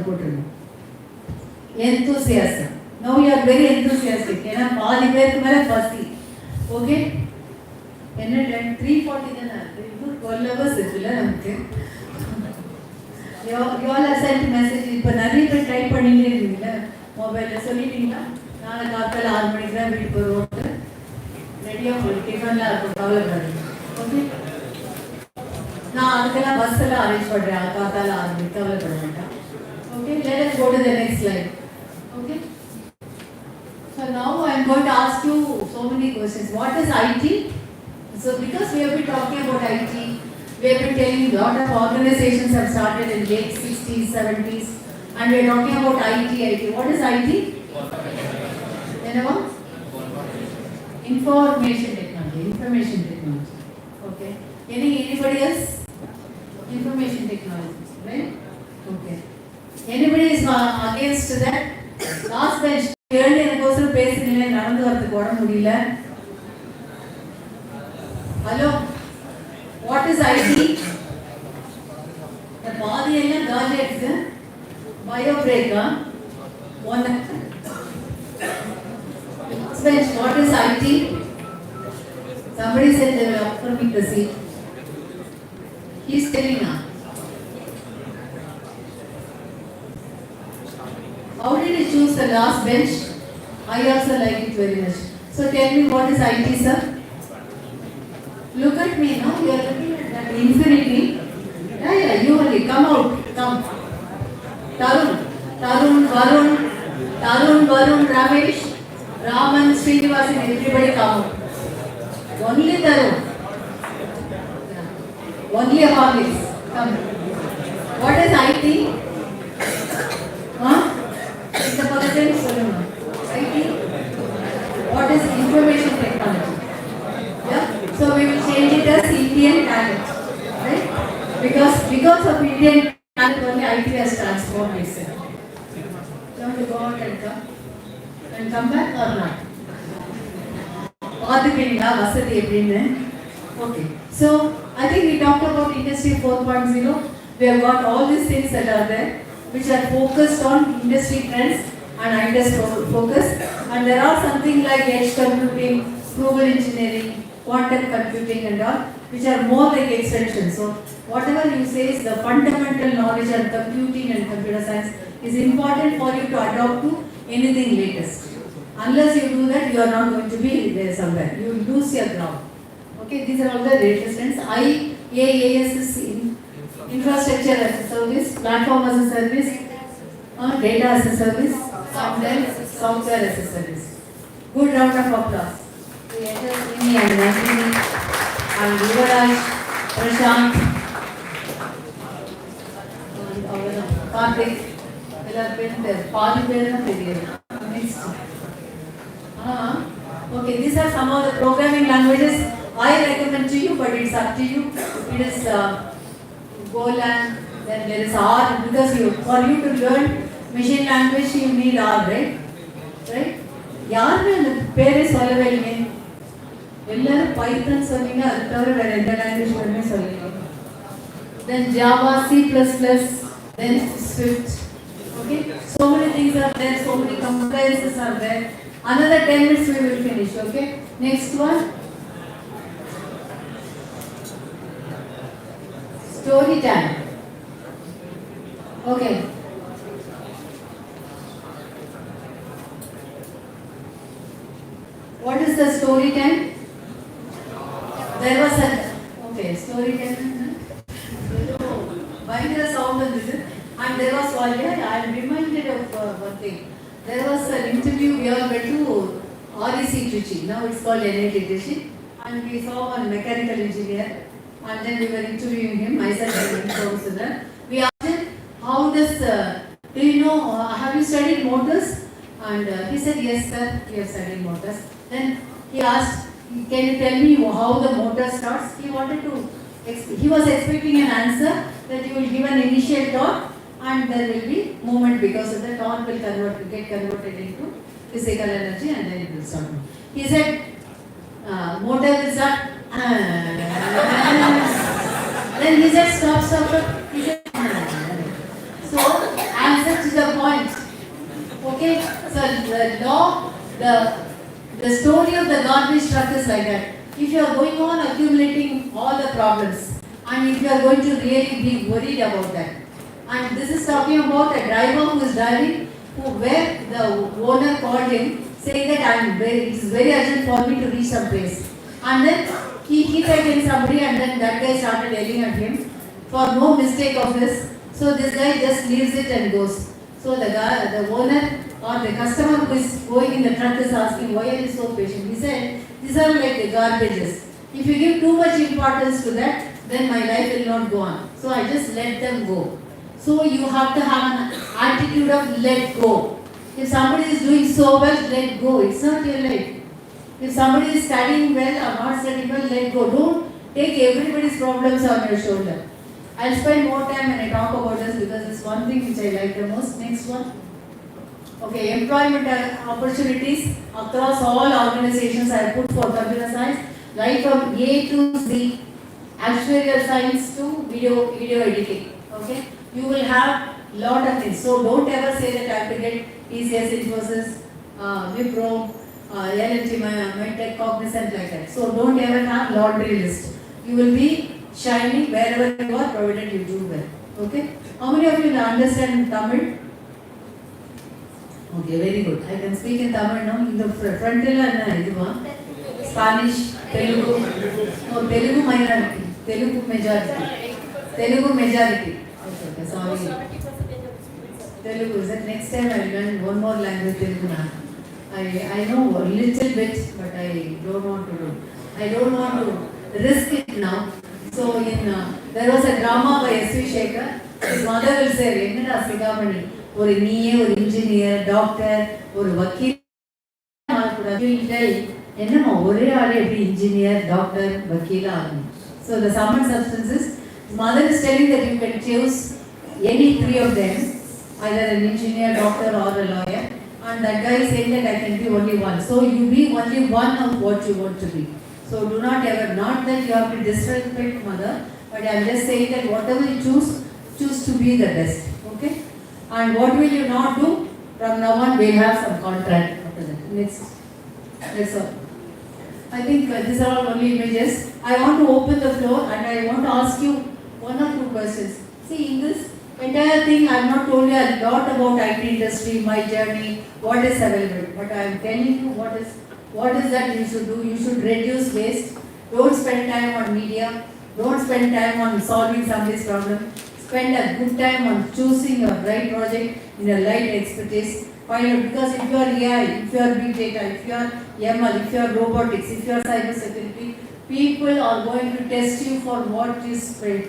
enthusiasm. Now you are very enthusiastic. ஏன்னா பாதி பேருக்கு மேல பசி. Okay? என்ன time 3:40 தானே. இன்னும் 12 hours இருக்குல்ல நமக்கு. You all have sent message. இப்போ நிறைய பேர் டைப் பண்ணிட்டே இருக்கீங்களா மொபைல்ல சொல்லிட்டீங்களா நாளை காத்தால 6 மணிக்கு தான் வீட்டுக்கு வருவோம் ரெடியா போய் டிஃபன்லாம் இருக்கும் கவலைப்படாதீங்க. ஓகே, நான் அதுக்கெல்லாம் பஸ் எல்லாம் அரேஞ்ச் பண்றேன் காத்தால 6 மணிக்கு கவலைப்பட மாட்டேன். Okay, let us go to the next slide. Okay, so now I am going to ask you so many questions. What is IT? So because we have been talking about IT, we have been telling a lot of organizations have started in late 60s, 70s, and we are talking about IT. What is IT? Anyone? Information technology. Okay. Anybody else? Information technology, right? Okay. Anybody is against that? Last bench. Earlier எனக்கு பேசுறீங்க நடந்து வரதுக்கு உடம்பு முடியல. Hello. What is IT? The body and gadgets, bio break. One. Bench. What is IT? Somebody said they will offer me the seat. He is telling now. How did you choose the last bench? I also like it very much. So tell me, what is IT, sir? Look at me now. You are looking at that infinity. Yeah. You only come out. Come. Tarun, Varun, Ramesh, Raman, Srinivasan. Everybody come out. Only Tarun. Only a hobbies. Come. What is IT? Huh? The person Solomon. IT. What is information technology? Yeah. So we will change it as Indian talent, right? Because of Indian talent only IT has transformed itself. You want to go out and come back or not? Okay. So I think we talked about Industry 4.0. We have got all these things that are there, which are focused on industry trends and industry focus. And there are something like edge computing, global engineering, quantum computing and all, which are more like extensions. So whatever you say is the fundamental knowledge on computing and computer science is important for you to adopt to anything latest. Unless you do that, you are not going to be there somewhere. You will lose your ground. Okay, these are all the latest trends. IaaS is infrastructure as a service, platform as a service, data as a service, and then software as a service. Good round of applause. Amy and Nandini and Yuvaraj, Prashant, Karthik, okay, these are some of the programming languages I recommend to you, but it's up to you. It is Golang, then there is R, because for you to learn machine language you need R, right? யாருமே அந்த பேரே சொல்லவே இல்லைங்க. எல்லாரும் பைத்தன் சொன்னீங்க, அது தவிர வேற எந்த லாங்குவேஜ் ஒன்றுமே சொல்லலைங்க. Then Java, C++, then Swift, Okay, so many things are there, so many compliances are there. Another 10 minutes we will finish. Okay, next one. Story time. Okay. What is the story time? There was a story time. Mind sound on this. And there was one year, I am reminded of one thing. There was an interview, we all went to REC Trichy, now it's called NIT Trichy, and we saw one mechanical engineer, and then we were interviewing him, myself and him, we asked him, how does, do you know, have you studied motors? And he said, yes sir, we have studied motors. Then he asked, can you tell me how the motor starts? He was expecting an answer that you will give an initial torque and there will be movement because of the torque will get converted into physical energy and then it will start. He said, motor will start. Then he said, stop. He said, so answer to the point. Okay, so the law, the story of the garbage truck is like that. If you are going on accumulating all the problems and if you are going to really be worried about that, and this is talking about a driver who is driving, where the owner called him saying that it is very urgent for me to reach some place. And then he hit against somebody and then that guy started yelling at him for no mistake of his. So this guy just leaves it and goes. So the owner or the customer who is going in the truck is asking, why are you so patient? He said, these are like the garbages. If you give too much importance to that, then my life will not go on. So I just let them go. So you have to have an attitude of let go. If somebody is doing so well, let go. It's not your life. If somebody is studying well or not studying well, let go. Don't take everybody's problems on your shoulder. I'll spend more time when I talk about this because it's one thing which I like the most. Next one. Okay, employment opportunities across all organizations I put for computer science, right from A to Z, actuarial science to video editing. Okay, you will have lot of things. So don't ever say that I have to get TCS, Infosys, Wipro, L&T, Medtech, Cognizant like that. So don't ever have laundry list. You will be shining wherever you are, provided you do well. Okay. How many of you understand Tamil? Okay, very good. I can speak in Tamil now. In the frontal and Spanish, Telugu. No, Telugu minority. Telugu majority. Telugu majority. Okay, sorry. Telugu. Is that next time I will learn one more language, Telugu now. I know a little bit, but I don't want to do. I don't want to risk it now. So there was a drama by S.V. Shekhar. His mother will say, "Enna Sigamani, or நீயே ஒரு engineer, doctor, ஒரு வக்கீல் tell என்னம்மா ஒரே ஆளே எப்படி engineer, doctor, வக்கீலா ஆகணும்." So the sum and substance is, mother is telling that you can choose any three of them, either an engineer, doctor or a lawyer, and that guy is saying that I can be only one. So you be only one of what you want to be. So do not ever, not that you have to disrespect mother, but I am just saying that whatever you choose to be the best. Okay? And what will you not do? From now on we will have some contract after that. Next. That's all. I think these are all only images. I want to open the floor and I want to ask you one or two questions. See, in this entire thing I have not told you a lot about IT industry, my journey, what is available. But I am telling you what is that you should do. You should reduce waste. Don't spend time on media. Don't spend time on solving somebody's problem. Spend a good time on choosing a right project in a light expertise. Find out, because if you are AI, if you are big data, if you are ML, if you are robotics, if you are cyber security, people are going to test you for what is spent.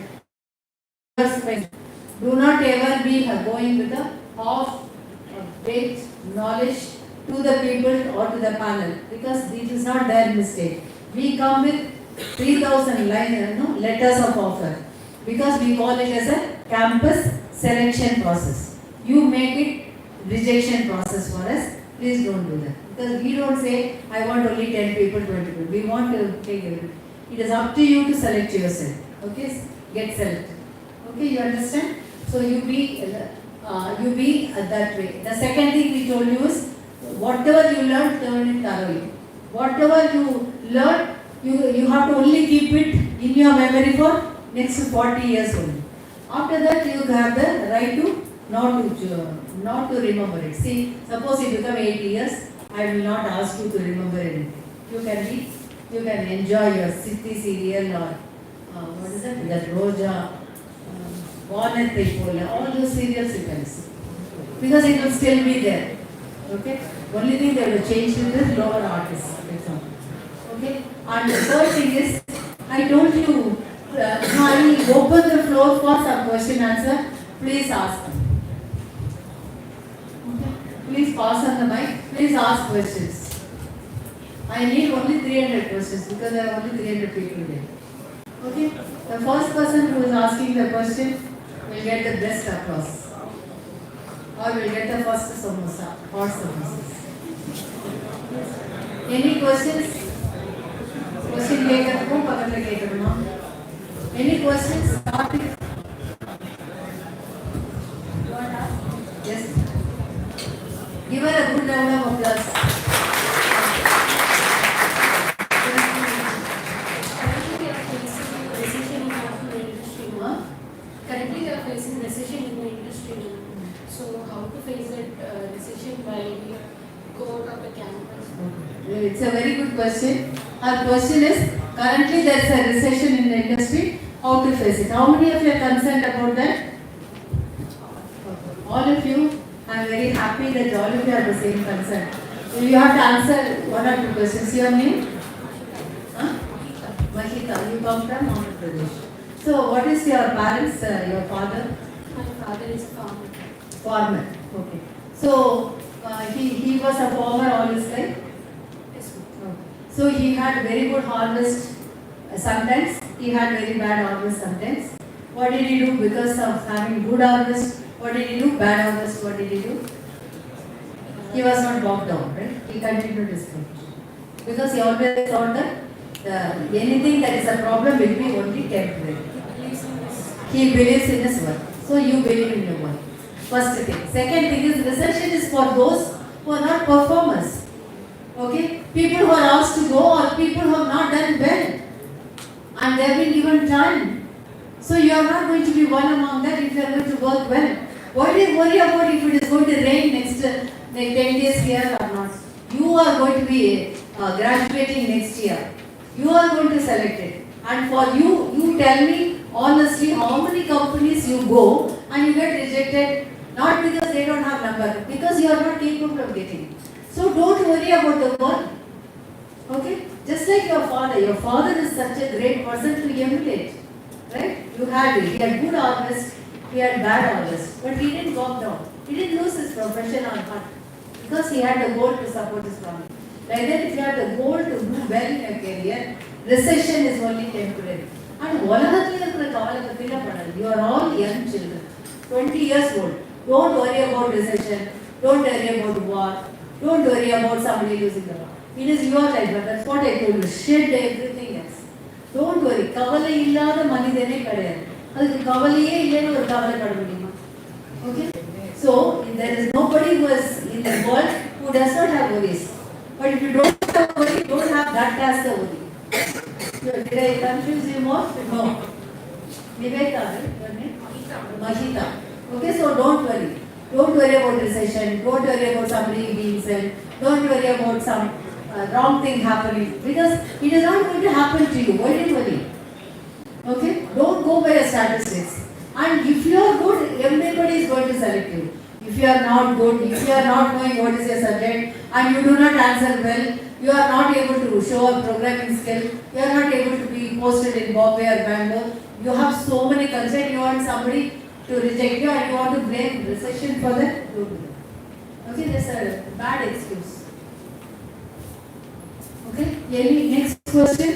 Do not ever be going with a half-baked knowledge to the people or to the panel, because this is not their mistake. We come with 3,000 letters of offer, because we call it as a campus selection process. You make it rejection process for us. Please don't do that, because we don't say I want only 10 people, 20 people. We want to take everything. It is up to you to select yourself. Okay, get selected. Okay, you understand? So you be you be that way. The second thing we told you is, whatever you learn it thoroughly. Whatever you learn, you have to only keep it in your memory for next 40 years only. After that, you have the right to not to remember it. See, suppose you become 80 years, I will not ask you to remember anything. You can enjoy your city serial or what is it? That Roja, Bonnet Tripola, all those serials you can see. Because it will still be there. Okay? Only thing they will change is the lower artists. Okay? And the third thing is, I told you, I will open the floor for some question answer. Please ask. Okay? Please pass on the mic. Please ask questions. I need only 300 questions because I have only 300 people there. Okay? The first person who is asking the question will get the best applause. Or will get the first samosa or samosas. Any questions? Question any questions? Yes. Give her a good round of applause. Currently, we are facing recession in the industry. So, how to face that recession while we go out of the campus? It's a very good question. Our question is, currently there is a recession in the industry. How to face it? How many of you are concerned about that? All of you. I am very happy that all of you are the same concern. You have to answer one or two questions. Your name? Huh? Mahita. You come from Andhra Pradesh. So, what is your parents, your father? My father is a farmer. Farmer. Okay. So, he was a farmer all his life? Yes, ma'am. So, he had very good harvest sometimes. He had very bad harvest sometimes. What did he do because of having good harvest? What did he do? Bad harvest, what did he do? He was not bogged down, right? He continued his profession. Because he always thought that anything that is a problem will be only temporary. He believes in his work. So you believe in your work. First thing. Second thing is, recession is for those who are not performers. Okay? People who are asked to go or people who have not done well. And they have been given time. So you are not going to be one among them if you are going to work well. Why do you worry about if it is going to rain next 10 days here or not? You are going to be graduating next year. You are going to select it. And for you tell me honestly how many companies you go and you get rejected, not because they don't have number, because you are not capable of getting. So don't worry about the work. Okay? Just like your father is such a great person to emulate. Right? You had it. He had good harvest, he had bad harvest. But he didn't walk down. He didn't lose his profession or heart. Because he had the goal to support his family. Like that, if you have the goal to do well in your career, recession is only temporary. And you are all young children, 20 years old. Don't worry about recession. Don't worry about war. Don't worry about somebody losing the war. It is your life, but that's what I told you. Shed everything else. Don't worry. கவலை இல்லாத மனிதனே கிடையாது. அதுக்கு கவலையே இல்லைன்னு ஒரு கவலைப்பட முடியுமா? Okay? So, there is nobody who is in the world who does not have worries. But if you don't have worry, don't have that as the worry. Did I confuse you more? No. Niveka, your name? Mahita. Okay, so don't worry. Don't worry about recession. Don't worry about somebody being sent. Don't worry about some wrong thing happening. Because it is not going to happen to you. Why do you worry? Okay? Don't go by your statistics. And if you are good, everybody is going to select you. If you are not good, if you are not knowing what is your subject, and you do not answer well, you are not able to show a programming skill, you are not able to be posted in Bombay or Bangalore, you have so many concerns, you want somebody to reject you and you want to blame recession for that, don't do that. Okay, that's a bad excuse. Okay, any next question?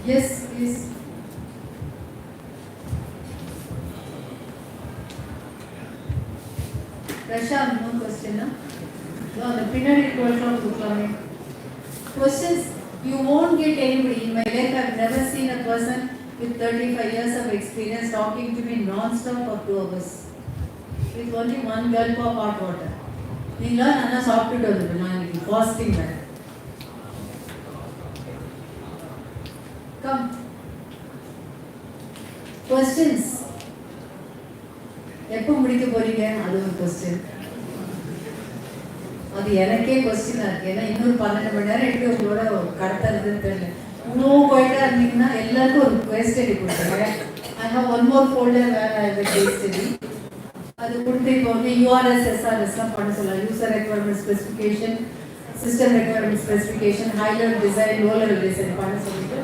Yes, please. Prashant, no question, no? No, the printed question. Questions, you won't get anybody. In my life, I've never seen a person with 35 years of experience talking to me non-stop for 2 hours. with only 1 gulp of hot water. நீங்களாம் நல்லா சாப்பிட்டுட்டு வந்துடும் நான் இன்னைக்கு fasting வேறு. Come. Questions. எப்போ முடிக்க போறீங்க? அது ஒரு கொஸ்டின். அது எனக்கே கொஸ்டினா இருக்கு. ஏன்னா இன்னொரு 12 மணி நேரம் எப்படி உங்களோட கடத்துறதுன்னு தெரியல. இன்னும் போயிட்டா இருந்தீங்கன்னா எல்லாருக்கும் ஒரு கேஸ் ஸ்டடி கொடுத்துருவேன். I have one more folder where I have a case study. அது கொடுத்து இப்போ வந்து URS, SRSலாம் பண்ண சொல்லலாம். User requirement specification, system requirement specification, high level design, low level design பண்ண சொல்லிட்டு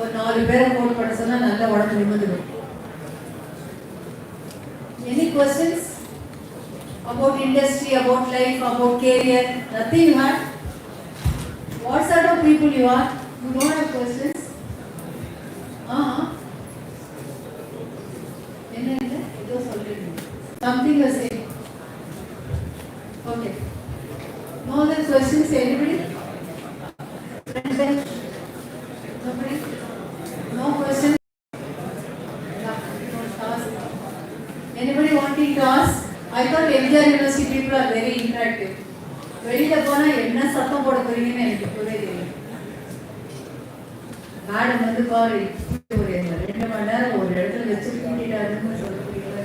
ஒரு 4 பேரை கோட் பண்ண சொன்னால் நல்லா உடம்பு நிமிந்துடும். Any questions about industry, about life, about career? Nothing you have? What sort of people you are? You don't have questions? Something you say. Okay. No other questions, anybody? Front bench? Nobody? No questions? Anybody wanting to ask? I thought MGR University people are very interactive. வெளியில போனா என்ன சத்தம் போட போறீங்கன்னு எனக்கு இப்பவே தெரியும். Madam வந்து பாரு ஒரு 2 மணி நேரம் ஒரு இடத்துல வச்சு கூட்டிட்டாருன்னு சொல்றீங்களா?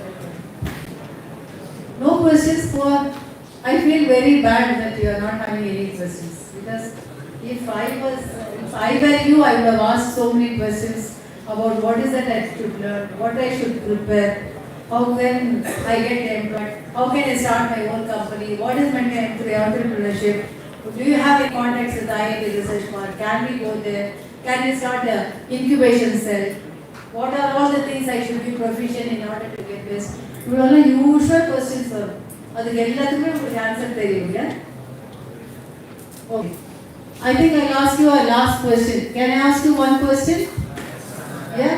No questions for. I feel very bad that you are not having any questions because if I were you, I would have asked so many questions about what is that I should learn, what I should prepare. How can I get employed? How can I start my own company? What is my entrepreneurship? Do you have any contacts with the IIT Research Park? Can we go there? Can we start an incubation cell? What are all the things I should be proficient in order to get this? You all are usual questions, sir. அதுக்கு எல்லாத்துக்குமே உங்களுக்கு answer தெரியுங்க. Okay. I think I'll ask you a last question. Can I ask you one question? Yeah?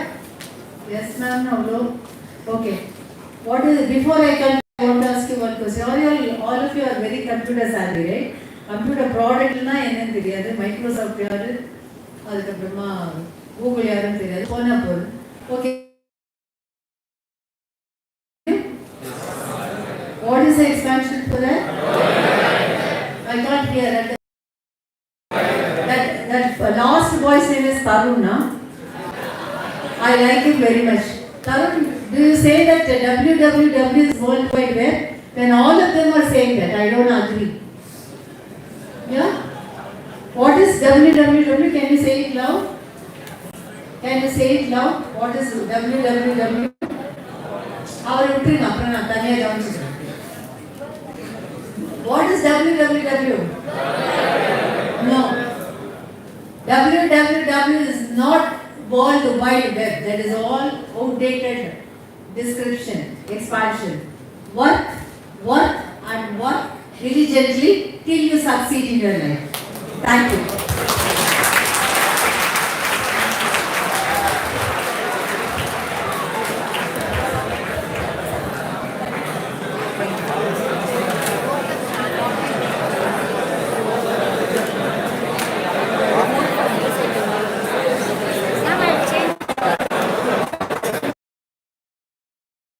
Yes, ma'am. No. Okay. What is it? Before I can, I want to ask you one question. All of you are very computer savvy, right? Computer product na என்னன்னு தெரியாது. Microsoft யாரு, அதுக்கப்புறமா Google யாருன்னு தெரியாது. போனா போதும். Okay. What is the expansion for that? I can't hear that. That last boy's name is Tarun, na? I like him very much. Tarun, do you say that www is World Wide Web? When all of them are saying that, I don't agree. Yeah? What is www? Can you say it loud? Can you say it loud? What is www? Our routine, what is www? No. www is not World Wide Web. That is all outdated description, expansion. Work and work diligently till you succeed in your life. Thank you.